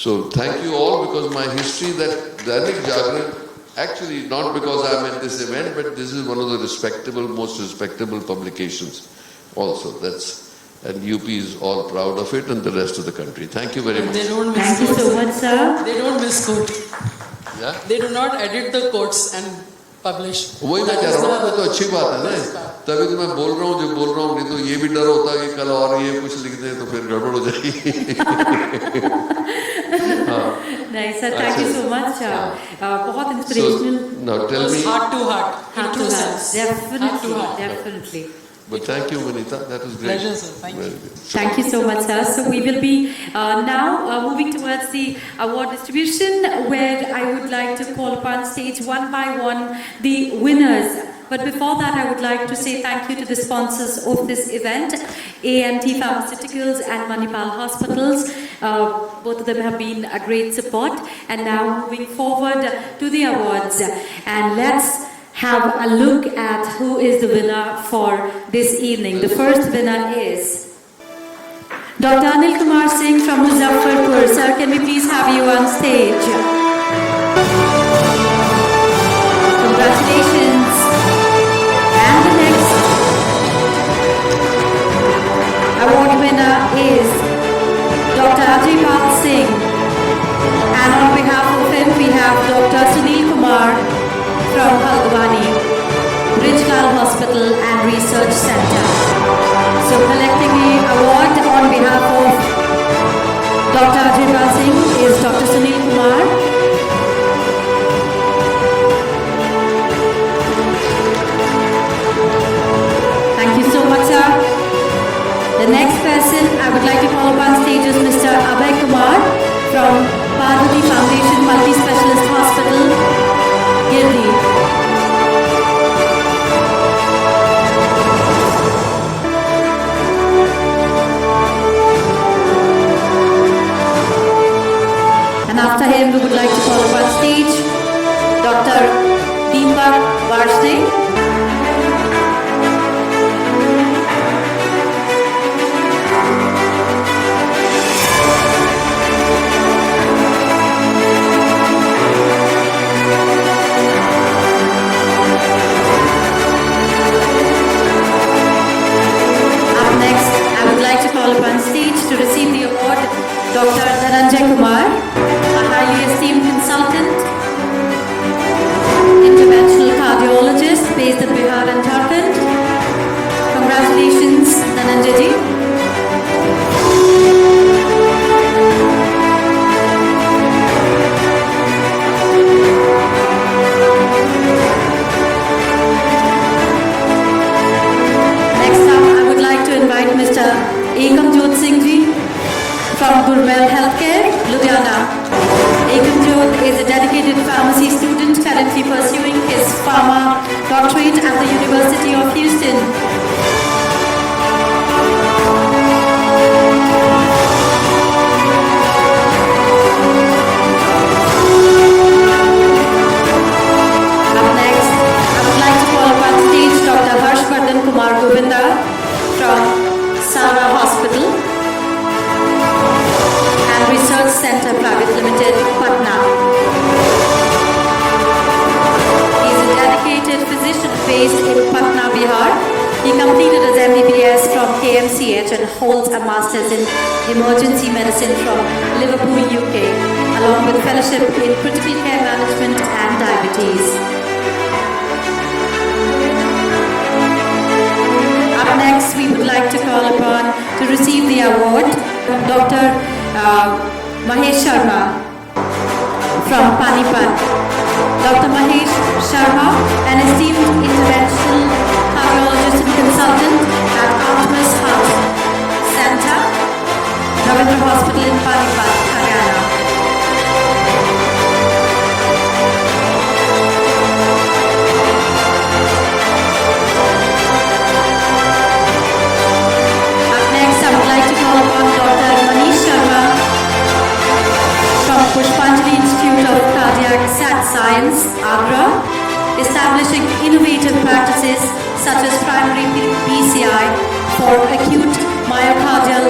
so thank you all, because my history, that Dainik Jagran, actually not because I'm at this event, but this is one of the most respectable publications also. And UP is all proud of it, and the rest of the country. Thank you very much. They don't Thank you so much, sir. They don't misquote. Yeah? They do not edit the quotes and publish. वही मैं कह रहा हूँ, तो अच्छी बात है ना. तभी तो मैं बोल रहा हूँ जो बोल रहा हूँ. नहीं तो ये भी डर होता कि कल और ये कुछ लिख दे तो फिर गड़बड़ हो जाएगी. Nice, sir. Thank you so much. बहुत inspirational. So now tell me. Heart to heart. Heart to heart. Definitely, Heart to heart. definitely. But thank you, Vanita. That was great. Pleasure, sir. Thank you. Very good. Thank you so much, sir. So we will be now moving towards the award distribution, where I would like to call upon stage one by one the winners. But before that, I would like to say thank you to the sponsors of this event, AMT Pharmaceuticals and Manipal Hospitals. Both of them have been a great support. And now moving forward to the awards. And let's have a look at who is the winner for this evening. The first winner is Dr. Anil Kumar Singh from Muzaffarpur. Sir, can we please have you on stage? Congratulations. And the next award winner is Dr. Ajaypal Singh. And on behalf of him, we have Dr. Sunil Kumar from Haldwani, Bridgelal Hospital and Research Center. So collecting the award on behalf of Dr. Ajaypal Singh is Dr. Sunil Kumar. Thank you so much, sir. The next person I would like to call upon stage is Mr. Abhay Kumar from Parvati Foundation Multi-Specialist Hospital, Gildi. And after him, we would like to call upon stage Dr. Deepak Varshney. Call upon stage to receive the award Dr. Dhananjay Kumar, a highly esteemed consultant, interventional cardiologist based in Bihar and Jharkhand. Congratulations, Dhananjay ji. Next up, I would like to invite Mr. Ekam Jyot Singh ji from Gurmel Healthcare, Ludhiana. Ekam Jyot is a dedicated pharmacy student currently pursuing his pharma doctorate at the University of Houston. Up next, I would like to call upon stage Dr. Harshvardhan Kumar Govinda from Sara Hospital and Research Center Private Limited, Patna. He is a dedicated physician based in Patna, Bihar. He completed his MBBS from KMCH and holds a Master's in Emergency Medicine from Liverpool, UK, along with fellowship in Critical Care Management and Diabetes. Up next, we would like to call upon to receive the award Dr. Mahesh Sharma from Panipat. Dr. Mahesh Sharma, an esteemed interventional cardiologist and consultant at Optimus Health Center, Ravindra Hospital in Panipat, Haryana. Pushpanjali Institute of Cardiac Science, Agra, establishing innovative practices such as primary PCI for acute myocardial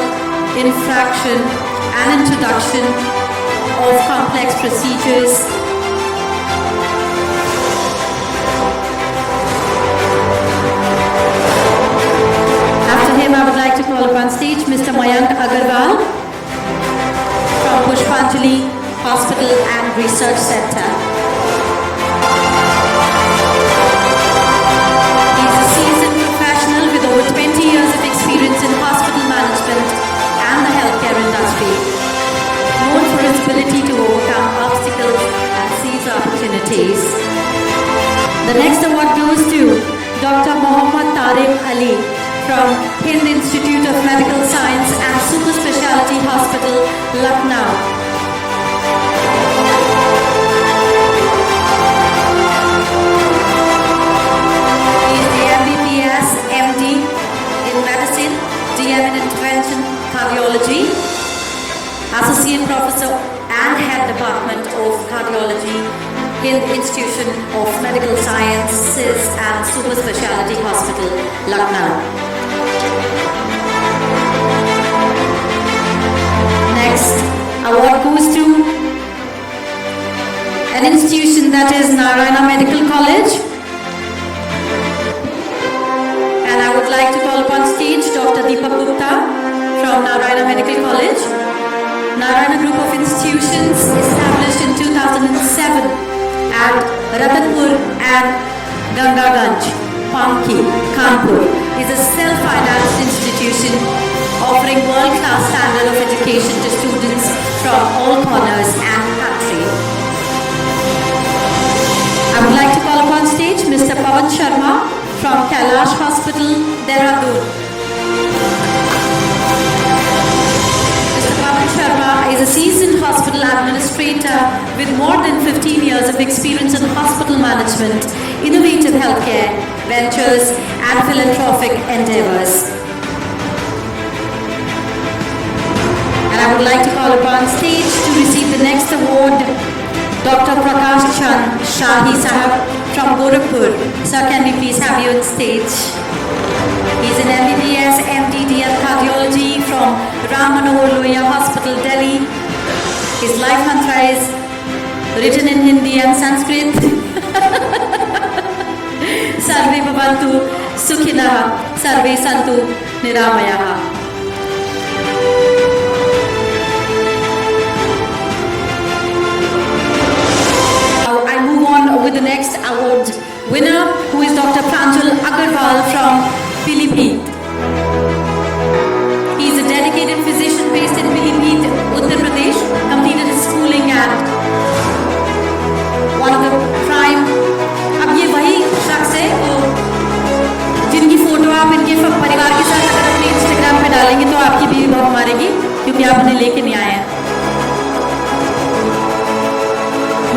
infarction and introduction of complex procedures. After him, I would like to call upon stage Mr. Mayank Agarwal from Pushpanjali Hospital and Research Center. He is a seasoned professional with over 20 years of experience in hospital management and the healthcare industry, known for his ability to overcome obstacles and seize opportunities. The next award goes to Dr. Mohammad Tariq Ali from Hind Institute of Medical Science and Super Speciality Hospital, Lucknow. MD in Medicine, DM in Intervention Cardiology, Associate Professor and Head Department of Cardiology in the Institution of Medical Sciences and Super Speciality Hospital, Lucknow. Next, award goes to an institution that is Narayana Medical College. And I would like to call upon stage Dr. Deepak Gupta from Narayana Medical College. Narayana Group of Institutions established in 2007 at Ratanpur and Gangaganj, Panki, Kanpur is a self-financed institution offering world-class standard of education to students from all corners and country. I would like to call upon stage Mr. Pawan Sharma from Kailash Hospital, Dehradun. Mr. Pawan Sharma is a seasoned hospital administrator with more than 15 years of experience in hospital management, innovative healthcare, ventures and philanthropic endeavors. And I would like to call upon stage to receive the next award, Dr. Prakash Chand Shahi Sahab from Gorakhpur. Sir, can we please have you on stage? He's an MBBS, MD, and Cardiology from Ram Manohar Lohia Hospital, Delhi. His life mantra is written in Hindi and Sanskrit. Sarve Bhavantu Sukhinah, Sarve Santu Niramayaha. I move on with the next award winner, who is Dr. Pranjal Agarwal from Pilibhit. He is a dedicated physician based in Pilibhit, Uttar Pradesh, completed his schooling at one of the prime. अब ये वही शख्स है जिनकी photo आप इनके परिवार के साथ अगर अपने इंस्टाग्राम पे डालेंगे तो आपकी बीवी बहुत मारेगी, क्योंकि आप उन्हें लेके नहीं आए हैं.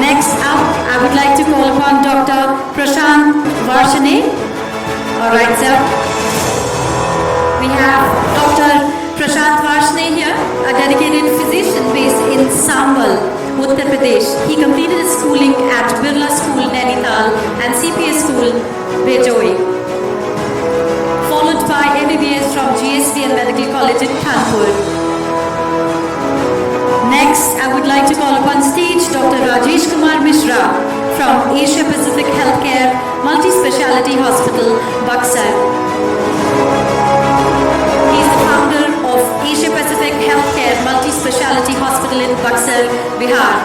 Next up, I would like to call upon Dr. Prashant Varshane. Alright, sir. We have Dr. Prashant Varshane here, a dedicated physician based in Sambal, Uttar Pradesh. He completed his schooling at Birla School, Nainital and CPS School, Bejoi. Followed by MBBS from GST and Medical College in Kanpur. Next, I would like to call upon stage Dr. Rajesh Kumar Mishra from Asia Pacific Healthcare Multi-Speciality Hospital, Buxar. He is the founder of Asia Pacific Healthcare Multi-Speciality Hospital in Buxar, Bihar.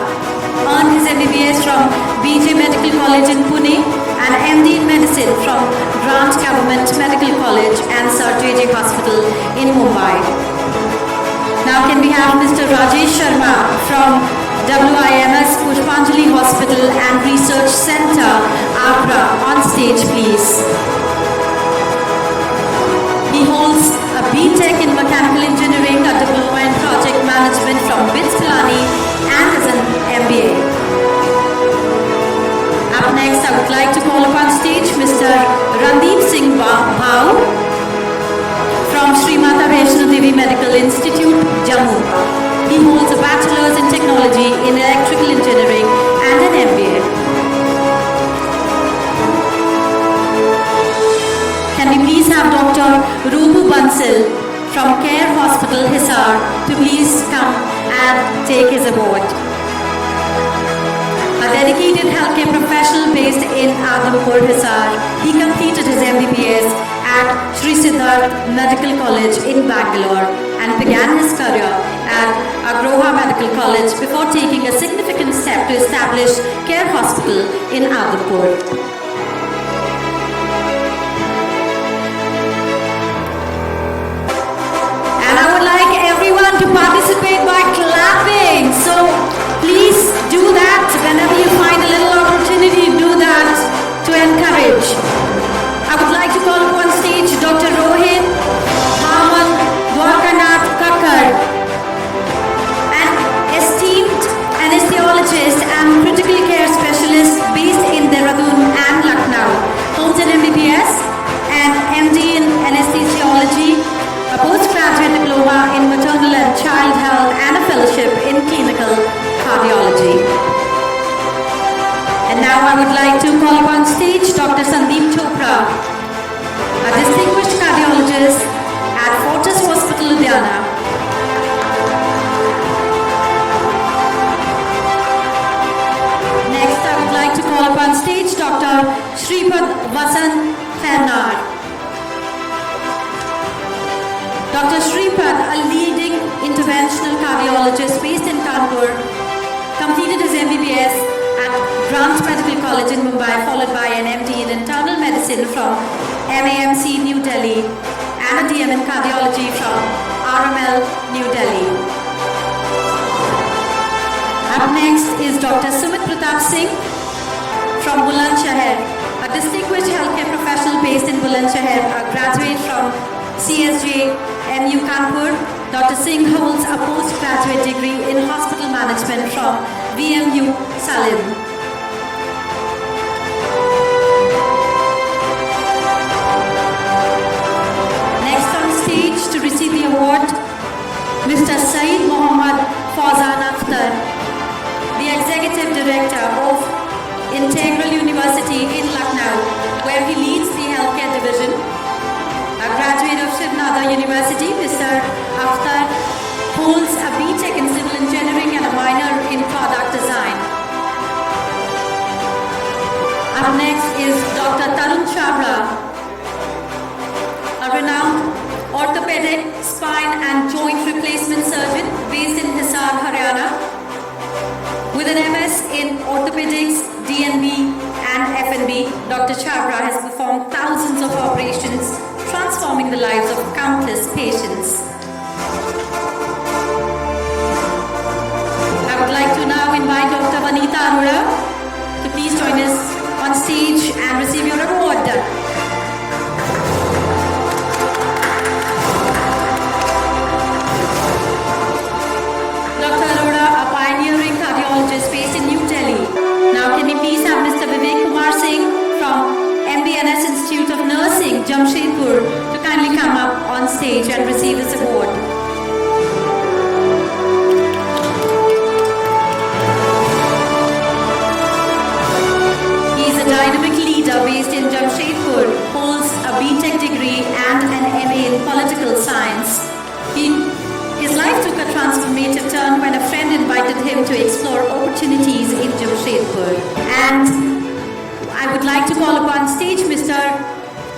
Earned his MBBS from BJ Medical College in Pune and MD in Medicine from Grant Government Medical College and Sir JJ Hospital in Mumbai. Now can we have Mr. Rajesh Sharma from WIMS Pushpanjali Hospital and Research Center, Agra, on stage please. He holds a BTech in Mechanical Engineering, a Diploma in Project Management from BITS Pilani and is an MBA. Up next, I would like to call upon stage Mr. Randeep Singh Bhau from Sri Mata Vaishno Devi Medical Institute, Jammu. He holds a Bachelor's in Technology in Electrical Engineering and an MBA. Can we please have Dr. Rubu Bansal from Care Hospital, Hisar, to please come and take his award. A dedicated healthcare professional based in Adhampur, Hisar, he completed his MBBS at Sri Siddharth Medical College in Bangalore and began his career at Agroha Medical College before taking a significant step to establish Care Hospital in Adhampur. And I would like everyone to participate by clapping. So please do that whenever you find a little opportunity, do that to encourage. I would like to call upon stage Dr. Rohit stage Dr. Sandeep Chopra, a distinguished cardiologist at Fortis Hospital, Ludhiana. Next, I would like to call upon stage Dr. Shripad Vasant Fernar. Dr. Shripad, a leading interventional cardiologist based in Kanpur, completed his MBBS at Grant Medical College in Mumbai, followed by an MD in internal medicine from MAMC New Delhi and a DM in cardiology from RML New Delhi. Up next is Dr. Sumit Pratap Singh from Bulandshahr, a distinguished healthcare professional based in Bulandshahr, a graduate from CSJ MU Kanpur. Dr. Singh holds a postgraduate degree in hospital management from VMU Salim. Next on stage to receive the award, Mr. Saeed Mohammad Fauzan Akhtar, the Executive Director of Integral University in Lucknow, where he leads the healthcare division. A graduate of Shiv Nada University, Mr. Akhtar holds a BTech in Civil Engineering and a minor in Product Design. Up next is Dr. Tarun Chhabra, a renowned orthopedic, spine and joint replacement surgeon based in Hisar, Haryana. With an MS in orthopedics, DNB and FNB, Dr. Chhabra has performed thousands of operations, transforming the lives of countless patients. I would like to now invite Dr. Vanita Arora to please join us on stage and receive your award. Dr. Arora, a pioneering cardiologist based in New Delhi. Now can we please have Mr. Vivek Kumar Singh from MBNS Institute of Nursing, Jamshedpur, to kindly come up on stage and receive this award. He is a dynamic leader based in Jamshedpur, holds a BTech degree and an MA in political science. His life took a transformative turn when a friend invited him to explore opportunities in Jamshedpur. And I would like to call upon stage Mr.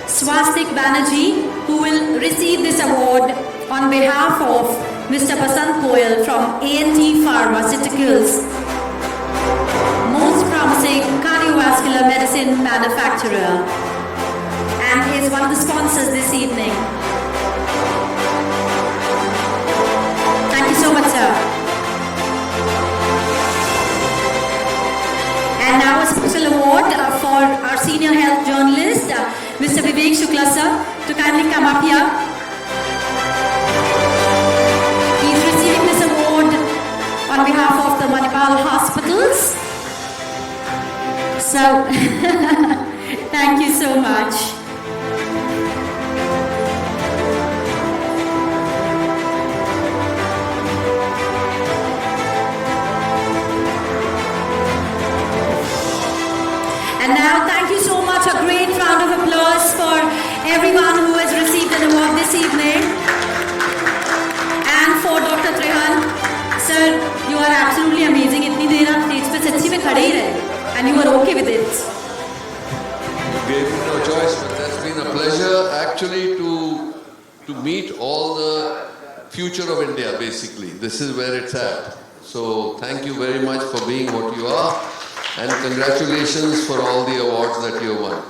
Swastik Banerjee, who will receive this award on behalf of Mr. Basant Goyal from A&T Pharmaceuticals, most promising cardiovascular medicine manufacturer, and is one of the sponsors this evening. Thank you so much, sir. And now a special award for our senior health journalist, Mr. Vivek Shukla sir, to kindly come up here. He is receiving this award on behalf of the Manipal hospitals. So, thank you so much. And now, thank you so much. A great round of applause for everyone who has received an award this evening. And for Dr. Trehan. Sir, you are absolutely amazing. इतनी देर आप stage पे सच्ची में खड़े ही रहे. And you were okay with it. You gave me no choice, but that's been a pleasure actually to meet all the future of India, basically. This is where it's at. So thank you very much for being what you are. And congratulations for all the awards that you won.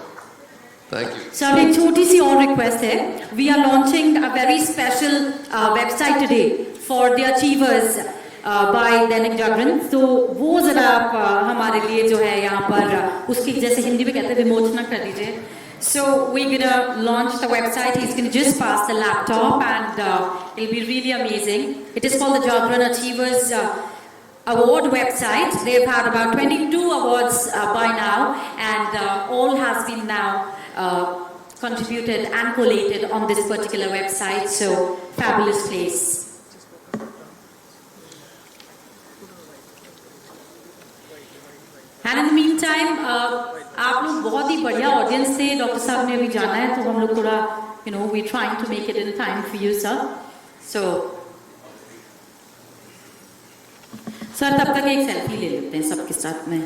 Thank you. So, एक छोटी सी और request है. We are launching a very special website today for the achievers by Dainik Jagran. तो वो जरा आप हमारे लिए जो है यहाँ पर उसकी जैसे हिंदी में कहते हैं विमोचना कर दीजिए. So we're gonna launch the website. He's gonna just pass the laptop, and it'll be really amazing. It is called the Jagran Achievers Award website. They've had about 22 awards by now, and all has been now contributed and collated on this particular website. So fabulous place. And in the meantime, आप लोग बहुत ही बढ़िया audience थे, doctor साहब ने अभी जाना है तो हम लोग थोड़ा we trying to make it in time for you sir. So sir तब तक एक सेल्फी ले लेते हैं सबके साथ में.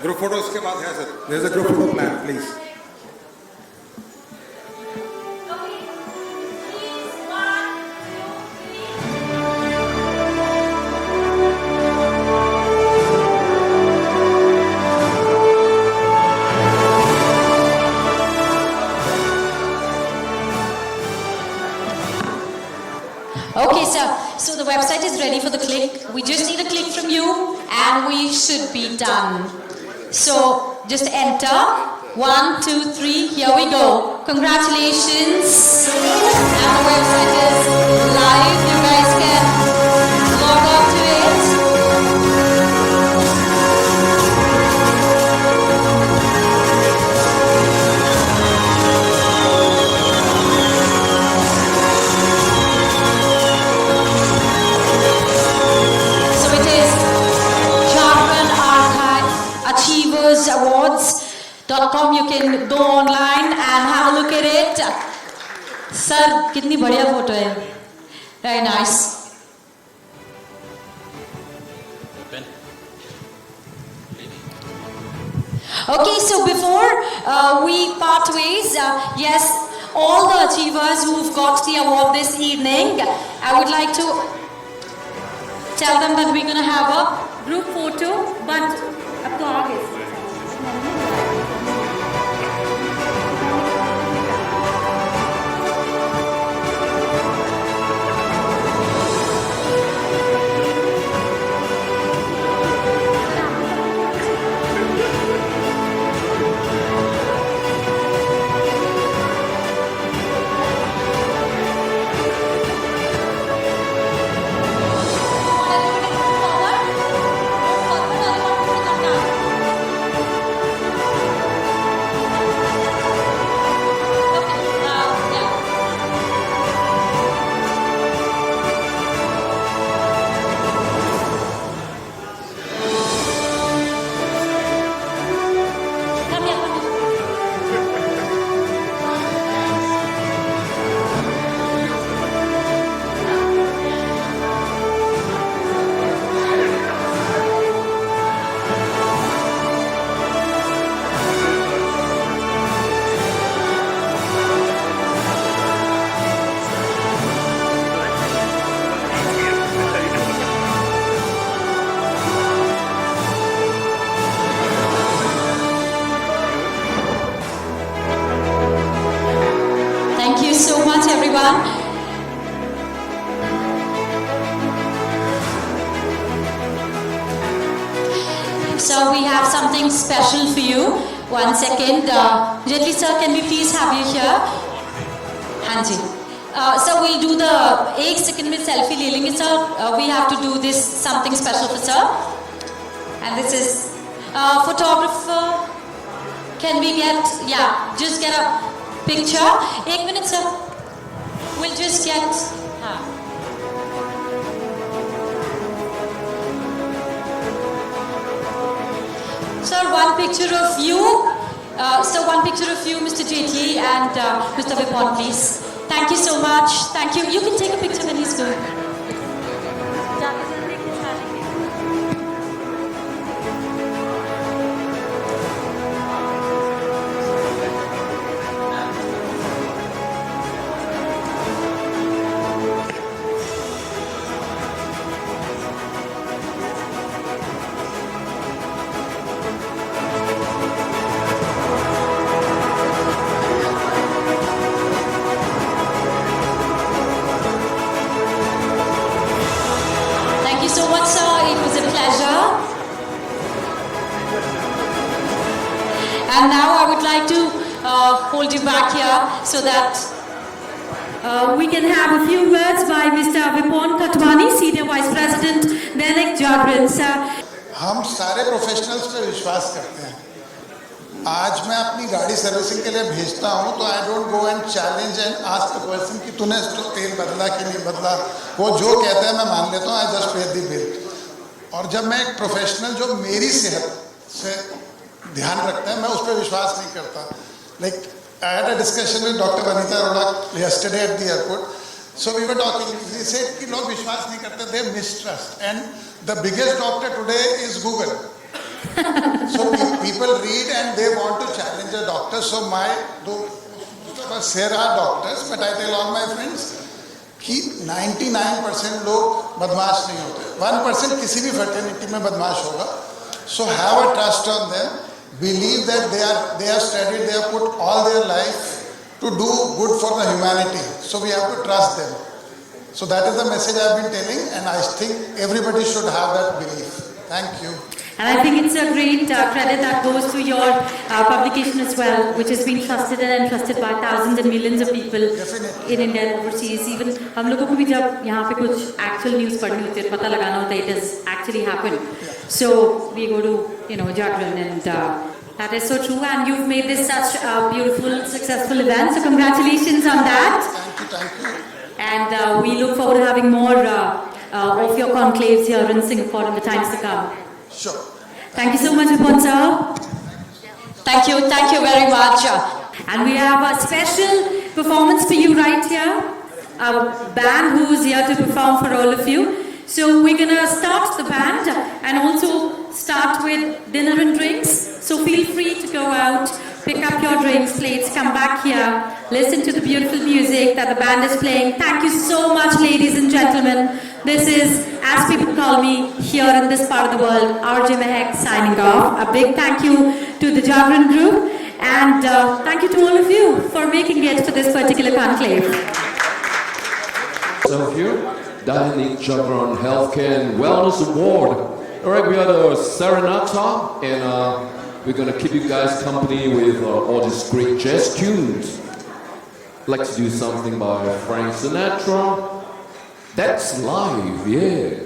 ग्रुप फोटो इसके बाद है sir. There is a group photo plan please. Okay, sir. So the website is ready for the click. We just need a click from you and we should be done. So just enter. 1, 2, 3. Here we go. Congratulations. Now the website is live. You guys can log on to it. So it is Jharkhand Archive Achievers Awards.com. You can go online and have a look at it. Sir, कितनी बढ़िया photo है. Very nice. Okay, so before we part ways, yes, all the achievers who've got the award this evening, I would like to tell them that we're going to have a group photo but अब तो आ गए. Thank you so much, everyone. So we have something special for you. 1 second. Jetli sir, can we please have you here? Hanji. So we'll do the 1 second में selfie ले लेंगे sir. We have to do this something special for sir. And this is photographer. Can we get, just get a picture. 1 minute sir. We'll just get, Sir, one picture of you. One picture of you, Mr. Jetli and Mr. Vipon, please. Thank you so much. Thank you. You can take a picture when he's going. Thank you so much, sir. It was a pleasure. And now I would like to hold you back here so that we can have a few words by Mr. Vipon Katwani, Senior Vice President, Delek Jagran, sir. हम सारे professionals पे विश्वास करते हैं आज मैं अपनी गाड़ी सर्विसिंग के लिए भेजता हूँ तो I don't go and challenge and ask the person कि तूने तो तेल बदला कि नहीं बदला. वो जो कहता है मैं मान लेता हूँ. आई जस्ट पे द बिल. और जब मैं एक प्रोफेशनल जो मेरी सेहत से ध्यान रखता है, मैं उस पर विश्वास नहीं करता. Like I had a discussion with doctor Vanita Arora yesterday at the airport. So we were talking. He said कि लोग विश्वास नहीं करते, they mistrust, and the biggest doctor today is Google. So people read and they want to challenge a doctor. So there are doctors, but I tell all my friends कि 99% लोग बदमाश नहीं होते. 1% किसी भी fraternity में बदमाश होगा. So have a trust on them. Believe that they are studied, they have put all their life to do good for the humanity. So we have to trust them. So that is the message I have been telling, and I think everybody should have that belief. Thank you. And I think it's a great credit that goes to your publication as well, which has been trusted and entrusted by thousands and millions of people in India and overseas. Even हम लोगों को भी जब यहाँ पे कुछ actual news पढ़नी होती है, पता लगाना होता है, it has actually happened. So we go to Jagran, and that is so true. And you've made this such a beautiful, successful event. So congratulations on that. Thank you. And we look forward to having more of your conclaves here in Singapore in the times to come. Sure. Thank you so much, Vipon sir. Thank you very much. And we have a special performance for you right here. A band who's here to perform for all of you. So we're gonna start the band and also start with dinner and drinks. So feel free to go out, pick up your drinks, plates, come back here, listen to the beautiful music that the band is playing. Thank you so much, ladies and gentlemen. This is, as people call me here in this part of the world, RJ Mehak signing off. A big thank you to the Jagran group, and thank you to all of you for making it to this particular conclave. Some of you, Dynamic Jagran Healthcare and Wellness Award. Alright, we are the Serenata, and we're gonna keep you guys company with all these great jazz tunes. I'd like to do something by Frank Sinatra. That's live, yeah.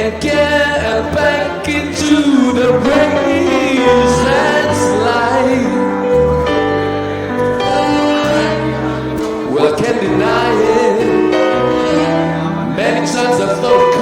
and get back into the race that's life. Well, I can't deny it. Many times I thought